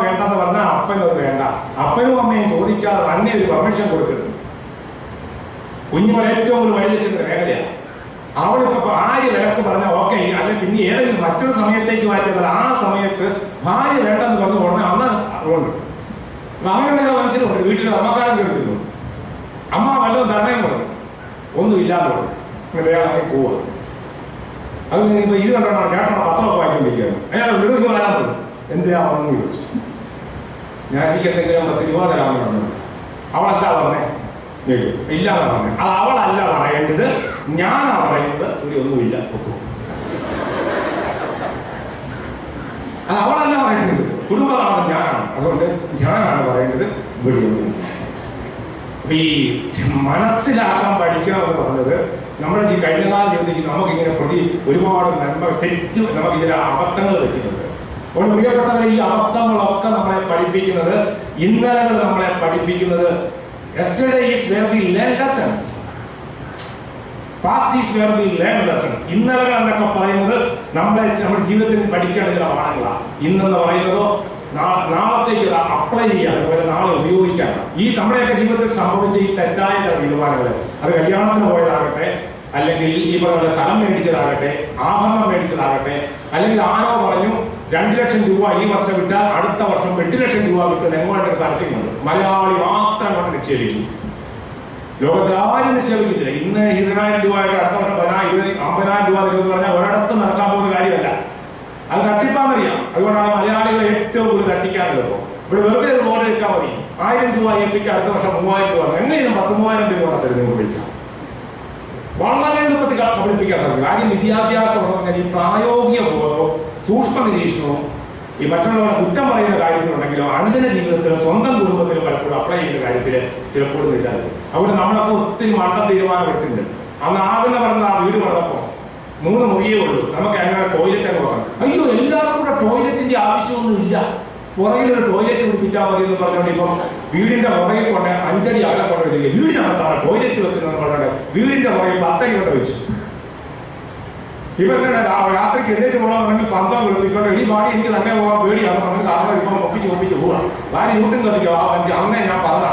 വേണ്ടെന്ന് പറഞ്ഞാൽ അപ്പനത് വേണ്ട. അപ്പനും അമ്മയും ചോദിക്കാതെ തന്നെ ഒരു പെർമിഷൻ കൊടുക്കരുത്. കുഞ്ഞുങ്ങൾ ഏറ്റവും കൂടുതൽ വഴിതെറ്റുന്ന മേഖലയാണ്. അവളിപ്പോ ഭാര്യ വിലക്ക് പറഞ്ഞാൽ ഓക്കെ, അല്ലെങ്കിൽ പിന്നെ ഏതെങ്കിലും മറ്റൊരു സമയത്തേക്ക് മാറ്റിയത് ആ സമയത്ത് ഭാര്യ വേണ്ടെന്ന് പറഞ്ഞു പറഞ്ഞാൽ അന്ന് അതുകൊണ്ട് അങ്ങനെയുള്ള മനുഷ്യരുണ്ട്. വീട്ടിൽ അമ്മക്കാരൻ കേൾക്കുന്നു, അമ്മ വല്ലതും തരണേന്ന് പറഞ്ഞു, ഒന്നുമില്ലാന്ന് പറഞ്ഞു, വേണമെങ്കിൽ പോവുക. അത് ഇപ്പൊ ഇത് കണ്ടോണ്ടാണ് ചേട്ടനോ പത്രമൊക്കെ വായിച്ചുകൊണ്ടിരിക്കുകയാണ്. അയാൾ വീട്ടിൽ വരാൻ പറഞ്ഞു, എന്തിനാ പറഞ്ഞു ചോദിച്ചു. ഞാൻ എനിക്ക് എന്തെങ്കിലും 10 രൂപ തരാമെന്ന് പറഞ്ഞു. അവളെന്താ പറഞ്ഞേ? ഇല്ലാന്ന് പറഞ്ഞു. അത് അവളല്ല പറയേണ്ടത്, ഞാനാ പറയുന്നത്. ഇവിടെ ഒന്നുമില്ല, അത് അവളല്ല പറയുന്നത്, കുടുംബമാണ് ഞാനാണ്. അതുകൊണ്ട് ഞാനാണ് പറയുന്നത്, ഇവിടെ ഒന്നുമില്ല. ഈ മനസ്സിലാക്കാൻ പഠിക്കണമെന്ന് പറഞ്ഞത് നമ്മുടെ ഈ കഴിഞ്ഞകാല ജീവിതത്തിൽ നമുക്കിങ്ങനെ ഒരുപാട് നന്മ തെറ്റ്, നമുക്ക് ഇതിലെ അബദ്ധങ്ങൾ പറ്റിയിട്ടുണ്ട്. അപ്പോൾ പ്രിയപ്പെട്ടവരെ, ഈ അബദ്ധങ്ങളൊക്കെ നമ്മളെ പഠിപ്പിക്കുന്നത്, ഇന്നലകൾ നമ്മളെ പഠിപ്പിക്കുന്നത് yesterday is where we learn lessons, past is where we learn lessons. ഇന്നലകൾ എന്നൊക്കെ പറയുന്നത് നമ്മുടെ ജീവിതത്തിൽ പഠിക്കേണ്ട ചില പാഠങ്ങളാണ്. ഇന്നെന്ന് പറയുന്നതോ നാളത്തേക്ക് അപ്ലൈ ചെയ്യാൻ, അതുപോലെ നാളെ ഉപയോഗിക്കാൻ. ഈ നമ്മുടെയൊക്കെ ജീവിതത്തിൽ സംഭവിച്ച ഈ തെറ്റായ തീരുമാനങ്ങൾ, അത് കല്യാണത്തിന് പോയതാകട്ടെ, അല്ലെങ്കിൽ ഈ പറഞ്ഞ സ്ഥലം മേടിച്ചതാകട്ടെ, ആഭരണം മേടിച്ചതാകട്ടെ, അല്ലെങ്കിൽ ആരോ പറഞ്ഞു 2 ലക്ഷം രൂപ ഈ വർഷം വിട്ടാൽ അടുത്ത വർഷം 8 ലക്ഷം രൂപ കിട്ടുന്ന എങ്ങോട്ടൊരു പരസ്യമുണ്ട്. മലയാളി മാത്രം കൊണ്ട് നിക്ഷേപിക്കും. ലോകത്തിൽ ആരും നിക്ഷേപിക്കത്തില്ല. ഇന്ന് 20,000 രൂപയായിട്ട് അടുത്ത വർഷം 50,000 രൂപ എന്ന് പറഞ്ഞാൽ ഒരിടത്ത് നടക്കാൻ പോകുന്ന കാര്യമല്ല. അത് തട്ടിപ്പാന്നറിയാം. അതുകൊണ്ടാണ് മലയാളികൾ ഏറ്റവും കൂടുതൽ തട്ടിക്കാറുള്ളത്. ഇവിടെ വെറുതെ ബോർഡ് വെച്ചാൽ മതി, 1000 രൂപ ഏൽപ്പിക്കുക, അടുത്ത വർഷം 3,000 രൂപ, എങ്ങനെയും 13,000 രൂപ തരുന്നത് പൈസ. വളരെ എളുപ്പത്തിൽ പഠിപ്പിക്കാൻ സാധിക്കും. കാര്യം വിദ്യാഭ്യാസം എന്ന് പറഞ്ഞാൽ ഈ പ്രായോഗിക ബോധവും സൂക്ഷ്മ നിരീക്ഷണവും ഈ മറ്റുള്ളവരെ കുറ്റം പറയുന്ന കാര്യത്തിലുണ്ടെങ്കിലോ അനുദിന ജീവിതത്തിലും സ്വന്തം കുടുംബത്തിലും പലപ്പോഴും അപ്ലൈ ചെയ്യുന്ന കാര്യത്തിൽ ചിലപ്പോഴും ഇല്ലാതെ. അവിടെ നമ്മളൊക്കെ ഒത്തിരി മണ്ട തീരുമാനം എടുത്തിട്ടുണ്ട്. അന്ന് ആകുന്ന പറഞ്ഞ ആ വീട് പറഞ്ഞപ്പോ 3 മുറിയേ ഉള്ളൂ, നമുക്ക് അങ്ങനെ ടോയ്ലറ്റ് ഒക്കെ പറഞ്ഞു. അയ്യോ, എല്ലാവർക്കും കൂടെ ടോയ്ലറ്റിന്റെ ആവശ്യമൊന്നും ഇല്ല, പുറകിലൊരു ടോയ്ലറ്റ് പിടിപ്പിച്ചാൽ മതി എന്ന് പറഞ്ഞുകൊണ്ട് ഇപ്പം വീടിന്റെ പുറകിൽ കൊണ്ട് 5 അടി അകലെ കൊണ്ടുവരിക, വീടിനകത്താണ് ടോയ്ലറ്റ് വെക്കുന്നത് പറഞ്ഞുകൊണ്ട് വീടിന്റെ പുറകിൽ 10 അടി കൊണ്ട് വെച്ചു. ഇപ്പൊ തന്നെ രാത്രിക്ക് എഴുന്നേറ്റ് പോകണമെന്നുണ്ടെങ്കിൽ 12 വെളുപ്പിക്കൊണ്ട് ഈ ഭാര്യ എനിക്ക് തന്നെ പോകാൻ പേടിയാണ് പറഞ്ഞ് കാരണം ഇപ്പം ഒപ്പിച്ച് പോവാ. ഭാര്യ യൂട്ടും കത്തിക്കോ, അന്നേ ഞാൻ പറഞ്ഞ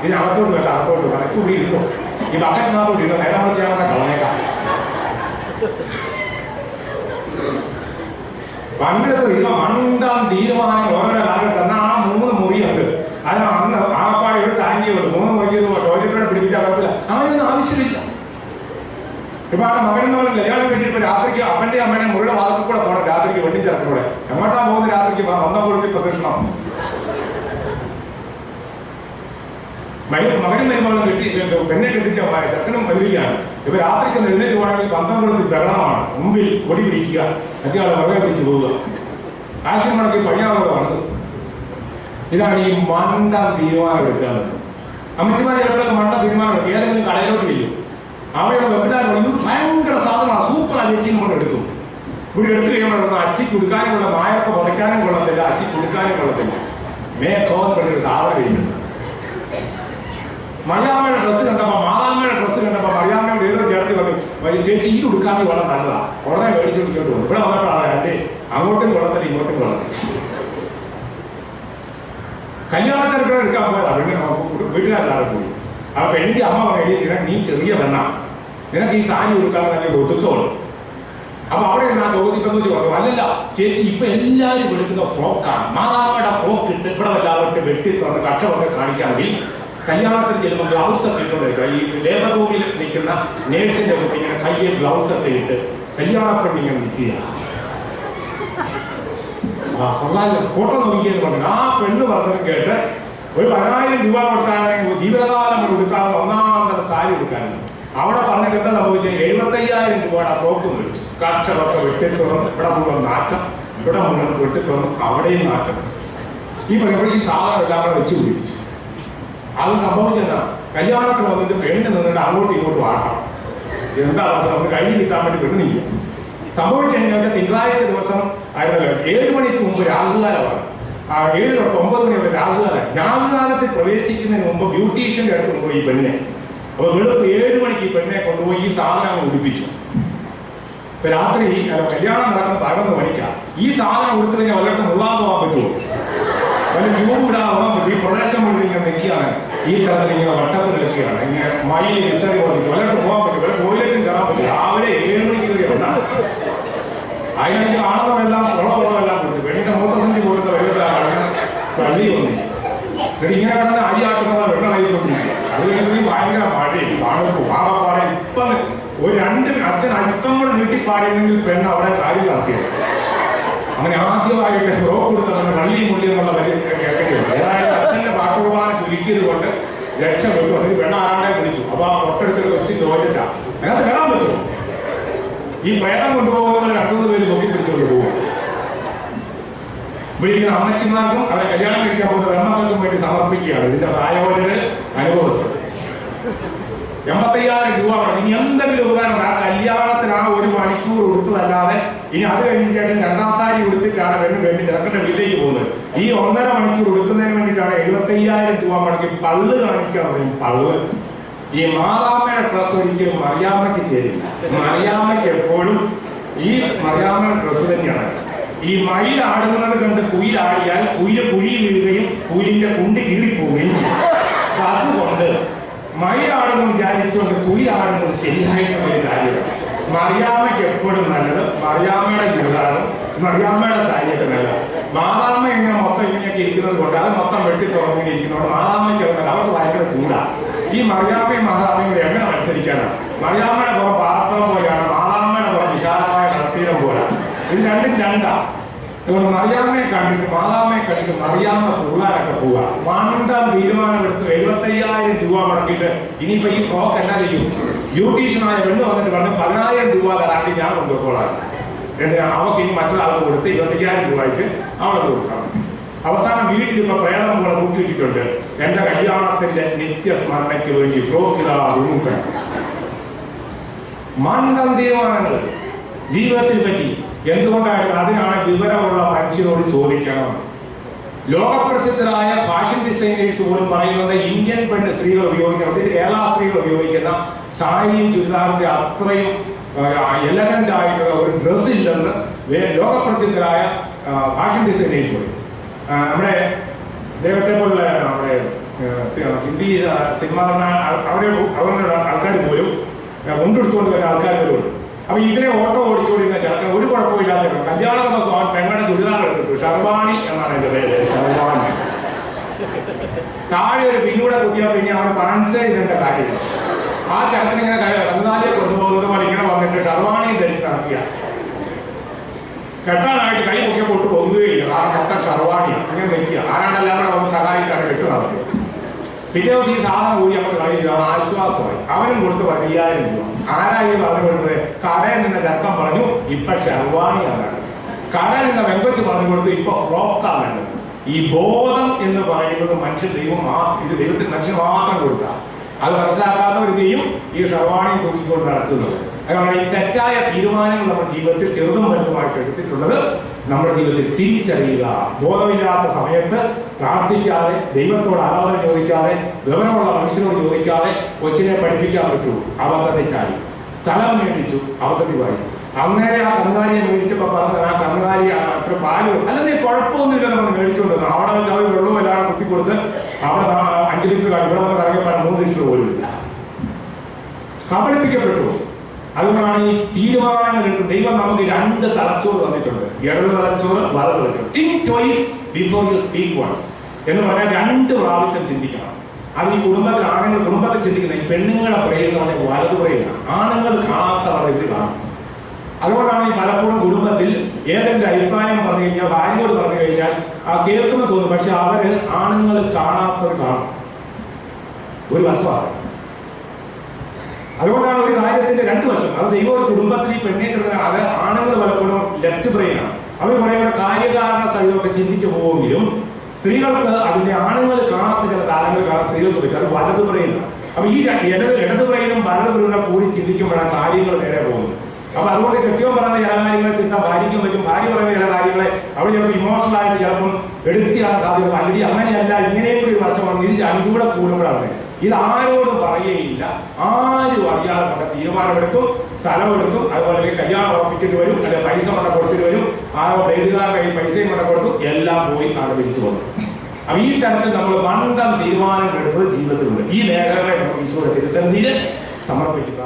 ഇതിനകത്തോട്ട് വേണ്ട, അകത്തോട്ട് വേണ്ട, കൂടി ഇരുന്നോ, ഈ ബക്കറ്റിനകത്തോട്ട് ഇരുന്നോ, നേരം കൊണ്ട് ഞാൻ കളഞ്ഞേക്കാം. പണ്ടെടുത്ത് ഇത് മണ്ടാൻ തീരുമാനങ്ങൾ ഓരോ കാലത്ത് തന്നെ ആ 3 മുറിയുണ്ട്. അതിന് അന്ന് ആപ്പാടെ ഒരു ടാങ്കിയുള്ളൂ. 3 മുറിക്ക് ടോയ്ലറ്റോടെ പിടിപ്പിച്ചാൽ പറ്റില്ല. അതിനൊന്നും ആവശ്യമില്ല. ഇപ്പൊ ആ മകനും കല്യാണം കഴിച്ചിട്ട് രാത്രിക്ക് അപ്പന്റെ അമ്മേനെ മുറിയുടെ വാതിൽ കൂടെ പോകണം. രാത്രിക്ക് വെട്ടിച്ചേർക്കൂടെ എങ്ങോട്ടാ പോകുന്ന രാത്രിക്ക് വന്ന കൊടുത്ത് പ്രദക്ഷിണം. മകനും മരുമകളും പെണ്ണെ കെട്ടിച്ച ചെറുക്കനും വരികയാണ്. ഇപ്പൊ രാത്രിക്ക് എഴുന്നേറ്റ് പോകണമെങ്കിൽ തന്ത്രപ്പെടുത്തി ബഹളമാണ്, മുമ്പിൽ കൊടി പിടിക്കുക, മറ്റേ പുറകെ പിടിച്ച് പോവുക, കാശും മുടക്കി പണിയാവുന്നത് വന്നത്. ഇതാണ് ഈ മണ്ട തീരുമാനം എടുക്കുക. അമ്മച്ചിമാർ ചിലപ്പോഴൊക്കെ മണ്ട തീരുമാനം എടുക്കും. ഏതെങ്കിലും കടയിലോട്ട് ചെയ്യും, അവയുടെ വെബിനാർ ഇത് ഭയങ്കര സാധനമാണ്, സൂപ്പർ അജിച്ചിയും കൊണ്ട് എടുക്കും. ഇവിടെ എടുത്തു കഴിയുമ്പോഴൊന്നും അച്ചി കൊടുക്കാനും കൊള്ള, നായൊക്കെ പുതയ്ക്കാനും കൊള്ളത്തില്ല, അച്ചി കൊടുക്കാനും കൊള്ളത്തില്ല. മേക്കോന്നൊരു സാധനം ഇരിക്കുന്നു. മറിയാമ്മയുടെ ഡ്രസ്സ് കണ്ടപ്പോ, മാതാമ്മയുടെ ഡ്രസ്സ് കണ്ടപ്പോ മറിയാമ്മയോട് ഏതോ ചേർത്തി പറഞ്ഞു, ചേച്ചി ഇത് കൊടുക്കാമെങ്കിൽ വളരെ നല്ലതാ, ഉടനെ മേടിച്ചോണ്ടിട്ട് വന്നു. ഇവിടെ വന്നപ്പോഴാണ് അല്ലേ അങ്ങോട്ടും കൊള്ളത്തില്ല ഇങ്ങോട്ടും കൊള്ളത്തില്ല. കല്യാണത്തിനൊക്കെ എടുക്കാൻ പോയതാ വീട്ടുകാരെല്ലാവരും പോയി. ആ പെണ്ണിന്റെ അമ്മ പറയുക, നീ ചെറിയ പെണ്ണ, നിനക്ക് ഈ സാരി കൊടുക്കാൻ തന്നെ ഒതുക്കമുള്ളൂ. അപ്പൊ അവിടെ നിന്ന് ആ ചോദിക്കുന്നു പറഞ്ഞു, അല്ലല്ല ചേച്ചി ഇപ്പൊ എല്ലാവരും എടുക്കുന്ന ഫ്രോക്കാണ്, മാതാമ്മയുടെ ഫ്രോക്ക് ഇട്ട് ഇവിടെ എല്ലാവർക്കും വെട്ടി തുറന്ന് കക്ഷമൊക്കെ കാണിക്കാമെങ്കിൽ കല്യാണത്തിന് ചെല്ലുമ്പോൾ ഗ്ലൗസ് ഒക്കെ ഇട്ടുകൊണ്ടിരിക്കുക. ഈ ലേബർ റൂമിൽ നിൽക്കുന്ന നേഴ്സിന്റെ കുട്ടി ഇങ്ങനെ കയ്യിൽ ഗ്ലൗസ് ഒക്കെ ഇട്ട് കല്യാണപ്പെട്ട് ഇങ്ങനെ നിൽക്കുക. ഫോട്ടോ നോക്കിയെന്ന് പറഞ്ഞു. ആ പെണ്ണ് പറഞ്ഞത് കേട്ട് ഒരു 10,000 രൂപ കൊടുക്കാനാണെങ്കിൽ ജീവിതകാലം കൊടുക്കാവുന്ന ഒന്നാമത്തെ സാരി കൊടുക്കാനും അവിടെ പറഞ്ഞിട്ട് എന്താ സംഭവിച്ചത്, 75,000 രൂപയുടെ ഫ്രോക്ക് മേടിച്ചു. കക്ഷമൊക്കെ വെട്ടിത്തുറന്ന് ഇവിടെ മുഴുവൻ നാട്ടം, ഇവിടെ മുഴുവൻ വെട്ടിത്തുറന്ന് അവിടെയും നാട്ടം. ഈ പറയുമ്പോൾ ഈ സാധനം എല്ലാം കൂടെ വെച്ച് പിടിപ്പിച്ചു. അത് സംഭവിച്ചെന്നാ, കല്യാണത്തിന് വന്നിട്ട് പെണ്ണ് നിന്നിട്ട് അങ്ങോട്ടും ഇങ്ങോട്ടും ആട്ടം. എന്താ അവസ്ഥ, നമുക്ക് കഴിഞ്ഞ് കിട്ടാൻ വേണ്ടി പെണ്ണില്ല. സംഭവിച്ചു കഴിഞ്ഞാൽ തിങ്കളാഴ്ച ദിവസം ആയിരുന്നല്ലോ 7 മണിക്ക് മുമ്പ് രാഹുകാലമാണ്. 7 തൊട്ട് 9 മണി വരെ രാഹുകാലം. രാഹുകാലത്തിൽ പ്രവേശിക്കുന്നതിന് മുമ്പ് ബ്യൂട്ടീഷ്യന്റെ അടുത്ത് കൊണ്ടുപോയി ഈ പെണ്ണിനെ. അപ്പൊ വെളുപ്പ് 7 മണിക്ക് ഈ പെണ്ണിനെ കൊണ്ടുപോയി ഈ സാധനം ഉടുപ്പിച്ചു. ഇപ്പൊ രാത്രി കല്യാണം നടക്കുന്ന 11 മണിക്കാണ്. ഈ സാധനം കൊടുത്തു കഴിഞ്ഞാൽ വല്ലയിടത്തും ഉള്ളാൻ പോകാൻ പറ്റുമോ, വല്ല ട്യൂബ് ഇടാൻ പോകാൻ പറ്റും. ഈ പ്രദേശം മുഴുവൻ ഇങ്ങനെ നിൽക്കുകയാണ്, ഈ തരത്തിൽ ഇങ്ങനെ വട്ടത്തിൽ നിൽക്കുകയാണ്, ഇങ്ങനെ മയിൽ നിസ്സറി പോകാൻ വല്ലയിടത്തും പോകാൻ പറ്റും, വല്ല ടോയ്ലറ്റും കയറാൻ പറ്റും. രാവിലെ 7 മണിക്ക് കയറിയാണ്. അതിനിടയ്ക്ക് കാണുന്നതെല്ലാം ഉള്ളതെല്ലാം കൊടുത്തു. പെണ്ണിന്റെ 35 കൊടുത്ത വരുന്ന പള്ളി വന്നു. ഇങ്ങനെ കിടന്ന് അരി ആട്ടുന്നത് വെള്ളമായിക്കൊണ്ടിരിക്കുക. അത് കഴിഞ്ഞ് ഭയങ്കര മഴയും കാണുമ്പോൾ പാകപ്പാടെ ഇപ്പം ഒരു 2 അച്ഛൻ അല്പം കൂടെ നീട്ടിപ്പാടിയെങ്കിൽ പെണ്ണ് അവിടെ കാര്യം നടത്തിയത്. അങ്ങനെ ആദ്യമായിട്ട് ഫ്രോക്ക് കൊടുത്തവരുടെ വള്ളിയും മുള്ളി എന്നുള്ള വലിയ കേൾക്കേണ്ടി വന്നു. ഏതായാലും അച്ഛന്റെ പാട്ടുകുർബാന ചുരുക്കിയത് കൊണ്ട് രക്ഷപ്പെട്ടു. അതിന് പെണ്ണ് ആരാണ്ടെ വിളിച്ചു. അപ്പൊ ആ തൊട്ടടുത്തൊരു കൊച്ചു ടോയ്ലറ്റാ, അതിനകത്ത് കയറാൻ പറ്റുമോ? ഈ പ്രേതം കൊണ്ടുപോകുന്ന 2-3 പേര് നോക്കി പിടിച്ചുകൊണ്ട് പോകും. വിളിക്കുന്ന അമ്മച്ചിമാർക്കും അവരെ കല്യാണം കഴിക്കാൻ പോകുന്ന വെണ്ണക്കൾക്കും വേണ്ടി സമർപ്പിക്കുകയാണ് ഇതിന്റെ പ്രായോജകർ അനുഭവസ്ഥർ. 85,000 രൂപ വേണം. ഇനി എന്തെങ്കിലും ഉപകാരം, ആ കല്യാണത്തിന് ആ 1 മണിക്കൂർ കൊടുത്തതല്ലാതെ ഇനി അത് കഴിഞ്ഞ ശേഷം 2ാം സാരി കൊടുത്തിട്ടാണ് പെണ്ണ് വേണ്ടി ചെറുക്കന്റെ വീട്ടിലേക്ക് പോകുന്നത്. ഈ 1.5 മണിക്കൂർ കൊടുക്കുന്നതിന് വേണ്ടിയിട്ടാണ് 75,000 രൂപ മുടക്കി പള്ള് കാണിക്കാൻ പറയും. പള്ള് ഈ മാതാമ്മയുടെ ഡ്രസ് ഒരിക്കലും മറിയാമ്മയ്ക്ക് ചേരില്ല. മറിയാമ്മയ്ക്ക് എപ്പോഴും ഈ മറിയാമ്മയുടെ ഡ്രസ് തന്നെയാണ്. ഈ മയിൽ ആടുന്നത് കണ്ട് കുയിലാടിയാൽ കുയില് കുഴി വീഴുകയും കുയിലിന്റെ കുണ്ടി കീറിപ്പോവുകയും ചെയ്യും. അപ്പൊ അതുകൊണ്ട് മയിലാടുന്നു വിചാരിച്ചുകൊണ്ട് കുയിലാടുന്നത് ശരിയായിട്ടുള്ള ഒരു കാര്യമാണ്. മറിയാമ്മയ്ക്ക് എപ്പോഴും നല്ലത് മറിയാമ്മയുടെ ചുരിദാറും മറിയാമ്മയുടെ സാരിയൊക്കെ നല്ലത്. മാതാമ്മ ഇങ്ങനെ മൊത്തം ഇങ്ങനെയൊക്കെ ഇരിക്കുന്നത് കൊണ്ട് അത് മൊത്തം വെട്ടി തുറന്നിരിക്കുന്നതുകൊണ്ട് മാതാമ്മയ്ക്ക് അവർക്ക് ഭയങ്കര ചൂടാണ്. ഈ മറിയാമ്മയും മാതാമ്മയും കൂടെ എങ്ങനെ മത്സരിക്കാനാണ്? മറിയാമ്മയുടെ പുറം പാറപ്പുറം പോലെയാണ്, മാതാമ്മയുടെ പുറം വിശാലമായ കടത്തീരം പോലെയാണ്. ഇത് രണ്ടും രണ്ടാണ്. അതുകൊണ്ട് മറിയാമ്മയെ കണ്ടിട്ട് മാതാമ്മയെ കണ്ടിട്ട് മറിയാമ്മ തുള്ളാനൊക്കെ പോവുക. മണ്ടം തീരുമാനമെടുത്ത് 75,000 രൂപ മുടക്കിയിട്ട് ഇനിയിപ്പോ ഈ ഫ്രോക്ക് എന്നാ ചെയ്യും? ബ്യൂട്ടീഷ്യനായ പെണ്ണ് വന്നിട്ട് പറഞ്ഞ് 10,000 രൂപ തരാട്ടി ഞാൻ കൊണ്ടുപോകാണ്. അവർക്ക് ഇനി മറ്റൊരാൾക്ക് കൊടുത്ത് 25,000 രൂപയ്ക്ക് അവൾക്ക് കൊടുക്കണം. അവസാനം വീട്ടിൽ ഇപ്പൊ പ്രേതം പോലെ തൂക്കി വെച്ചിട്ടുണ്ട്, എന്റെ കല്യാണത്തിന്റെ നിത്യസ്മരണയ്ക്ക് വേണ്ടി ഫ്രോക്ക് ഇതാ റൂമുകൾ. മണ്ടം തീരുമാനങ്ങൾ ജീവിതത്തിൽ പറ്റി എന്തുകൊണ്ടായിരുന്നു? അതിനാണ് വിവരമുള്ള മനുഷ്യരോട് ചോദിക്കണം. ലോകപ്രസിദ്ധരായ ഫാഷൻ ഡിസൈനേഴ്സ് പോലും പറയുന്നത് ഇന്ത്യൻ പെണ്ണ് സ്ത്രീകൾ ഉപയോഗിക്കണം, കേരള സ്ത്രീകൾ ഉപയോഗിക്കുന്ന സാരിയും ചുരിദാറിന്റെ അത്രയും എലഗന്റ് ആയിട്ടുള്ള ഒരു ഡ്രസ് ഇല്ലെന്ന് ലോകപ്രസിദ്ധരായ ഫാഷൻ ഡിസൈനേഴ്സ് പറയും. നമ്മുടെ ദൈവത്തെ പോലുള്ള നമ്മുടെ ഹിന്ദി സിനിമ അവരുടെ ആൾക്കാർ പോലും മുണ്ടെടുത്തുകൊണ്ട് വരുന്ന ആൾക്കാർ പോലും ഉണ്ട്. അപ്പൊ ഇതിനെ ഓട്ടോ ഓടിച്ചുകൊണ്ടിരുന്ന ചേർക്കാൻ ഒരു കുഴപ്പമില്ലാതെ കല്യാണ ദിവസം അവൻ പെങ്ങളുടെ ചുരിദാർ എടുത്തിട്ടു. ഷർവാണി എന്നാണ് എന്റെ പേര്. ഷർവാണി താഴെ ഒരു പിന്നൂടെ കുത്തിയാൽ പിന്നെ അവന് പണൻസേ ഇതിന്റെ കാര്യമില്ല. ആ ചേർക്കനിങ്ങനെ കന്നുകാലിയെ കൊണ്ടുപോകുന്നത് പോലെ ഇങ്ങനെ വന്നിട്ട് ഷർവാണി ധരിച്ച് നടക്കുക. കെട്ടാനായിട്ട് കൈ മുഖ്യം പൊട്ട് പോകുകയില്ല, കാരണം മൊത്തം ഷർവാണിയാണ്. അങ്ങനെ നിൽക്കുക. ആരാണ്ടെല്ലാം കൂടെ വന്ന് സഹായിച്ചാണ് കെട്ട് നടക്കുക. പിറ്റേ ദിവസം ഈ സാധനം കൂടി നമ്മൾ കളി ആശ്വാസമായി. അവനും കൊടുത്ത് 10,000 രൂപ. ആരായി പറഞ്ഞു കൊടുത്തത്? കടയിൽ നിന്ന് ചക്കം പറഞ്ഞു, ഇപ്പൊ ഷർവാണിയാണ്. കടയിൽ നിന്ന് വെങ്കച്ച് പറഞ്ഞു കൊടുത്തു, ഇപ്പൊ ഫ്രോക്കാണ്. ഈ ബോധം എന്ന് പറയുന്നത് ഇത് ദൈവത്തിന് മനുഷ്യൻ മാത്രം കൊടുത്ത, അത് മനസ്സിലാക്കാത്തവരെയും ഈ ഷർവാണി തൂക്കിക്കൊണ്ട് നടക്കുന്നത്. അതുകൊണ്ട് ഈ തെറ്റായ തീരുമാനങ്ങൾ നമ്മുടെ ജീവിതത്തിൽ ചെറുതും വലുതുമായിട്ട് എടുത്തിട്ടുള്ളത് നമ്മുടെ ജീവിതത്തിൽ തിരിച്ചറിയുക. ബോധമില്ലാത്ത സമയത്ത് പ്രാർത്ഥിക്കാതെ, ദൈവത്തോട് ആരാധന ചോദിക്കാതെ, വിവരമുള്ള മനുഷ്യനോട് ചോദിക്കാതെ കൊച്ചിനെ പഠിപ്പിക്കാൻ പറ്റൂ, അബദ്ധത്തെ ചാടി. സ്ഥലം മേടിച്ചു, അബദ്ധത്തിൽ പാടി. അങ്ങനെ ആ കന്നുകാലിയെ മേടിച്ചപ്പോ പറഞ്ഞത്, ആ കന്നുകാലി അത്ര പാല് അല്ലെങ്കിൽ കുഴപ്പമൊന്നുമില്ല, നമ്മൾ മേടിച്ചുകൊണ്ടിരുന്നു. അവിടെ വെച്ച് അവർ വെള്ളവും എല്ലാം കുത്തിക്കൊടുത്ത് അവിടെ 5 ലിറ്റർ ഇവിടെ വന്ന് കറങ്ങിയപ്പോൾ 3 ലിറ്റർ പോലും ഇല്ല. കബളിപ്പിക്കപ്പെട്ടു. അതുകൊണ്ടാണ് ഈ തീരുമാനങ്ങൾ എടുത്ത് ദൈവം നമുക്ക് 2 തലച്ചോറ് തന്നിട്ടുണ്ട്, ഇടത് തലച്ചോറ്, വലത് തലച്ചോറ്. Think twice before you speak once എന്ന് പറഞ്ഞാൽ 2 പ്രാവശ്യം ചിന്തിക്കണം. അത് ഈ കുടുംബത്തിൽ ചിന്തിക്കുന്ന ഈ പെണ്ണുങ്ങളെ പറയുന്ന പറഞ്ഞാൽ വലത് പറയുകയാണ്. ആണുങ്ങൾ കാണാത്ത ഇത് കാണും. അതുകൊണ്ടാണ് ഈ പലപ്പോഴും കുടുംബത്തിൽ ഏതെങ്കിലും അഭിപ്രായം പറഞ്ഞു കഴിഞ്ഞാൽ, ഭാര്യയോട് പറഞ്ഞു കഴിഞ്ഞാൽ കേൾക്കുമ്പോൾ തോന്നും, പക്ഷെ അവര് ആണുങ്ങൾ കാണാത്തത് കാണും. ഒരു വശമാണ്. അതുകൊണ്ടാണ് ഒരു കാര്യത്തിന്റെ 2 വശം. അത് ദൈവം കുടുംബത്തിൽ ഈ പെണ്ണേറ്റ് അത് ആണുങ്ങൾ പലപ്പോഴും ലെഫ്റ്റ് ബ്രെയിനാണ്. അവർ പറയുന്ന കാര്യകാരണ സഹിതമൊക്കെ ചിന്തിച്ചു പോകുമെങ്കിലും സ്ത്രീകൾക്ക് അതിന്റെ ആണുങ്ങൾ കാണാത്ത ചില താരങ്ങൾ കാണാൻ സ്ത്രീകൾക്ക് പറ്റും. അത് വലത് ബ്രെയിനാണ്. അപ്പൊ ഈ ഇടത് ബ്രെയിനും വലത് ബ്രെയിനും കൂടി ചിന്തിക്കുമ്പോഴാണ് കാര്യങ്ങൾ നേരെ പോകുന്നത്. അപ്പൊ അതുകൊണ്ട് കെട്ടിയവൻ പറയുന്ന ചില കാര്യങ്ങളെ തിരുത്താൻ ഭാര്യയ്ക്കും പറ്റും, ഭാര്യ പറയുന്ന ചില കാര്യങ്ങളെ അവർ ചിലപ്പോൾ ഇമോഷണൽ ആയിട്ട് ചിലപ്പം എടുത്തിയാണ് സാധ്യത. അല്ലെങ്കിൽ അങ്ങനെയല്ല, ഇങ്ങനെയും കൂടി ഒരു വശമാണ്. ഇത് അനുകൂല കൂടുമ്പോഴാണ്. ഇത് ആരോടും പറയുകയില്ല, ആരും അറിയാതെ കൊണ്ട് തീരുമാനമെടുക്കും, സ്ഥലമെടുക്കും. അതുപോലെ കല്യാണം ഉറപ്പിച്ചിട്ട് വരും, അല്ലെങ്കിൽ പൈസ കൊണ്ട കൊടുത്തിട്ട് വരും, ആരോ എഴുതുകാരുടെ കയ്യിൽ പൈസയും കൊണ്ട കൊടുത്തു, എല്ലാം പോയി ആണ് തിരിച്ചു വന്നു. അപ്പൊ ഈ തരത്തിൽ നമ്മൾ മണ്ടം തീരുമാനങ്ങൾ എടുത്തത് ജീവിതത്തിലുണ്ട്. ഈ മേഖലകളെ നമുക്ക് ഈശോയുടെ തിരുസന്നിധിയിൽ സമർപ്പിക്കുക.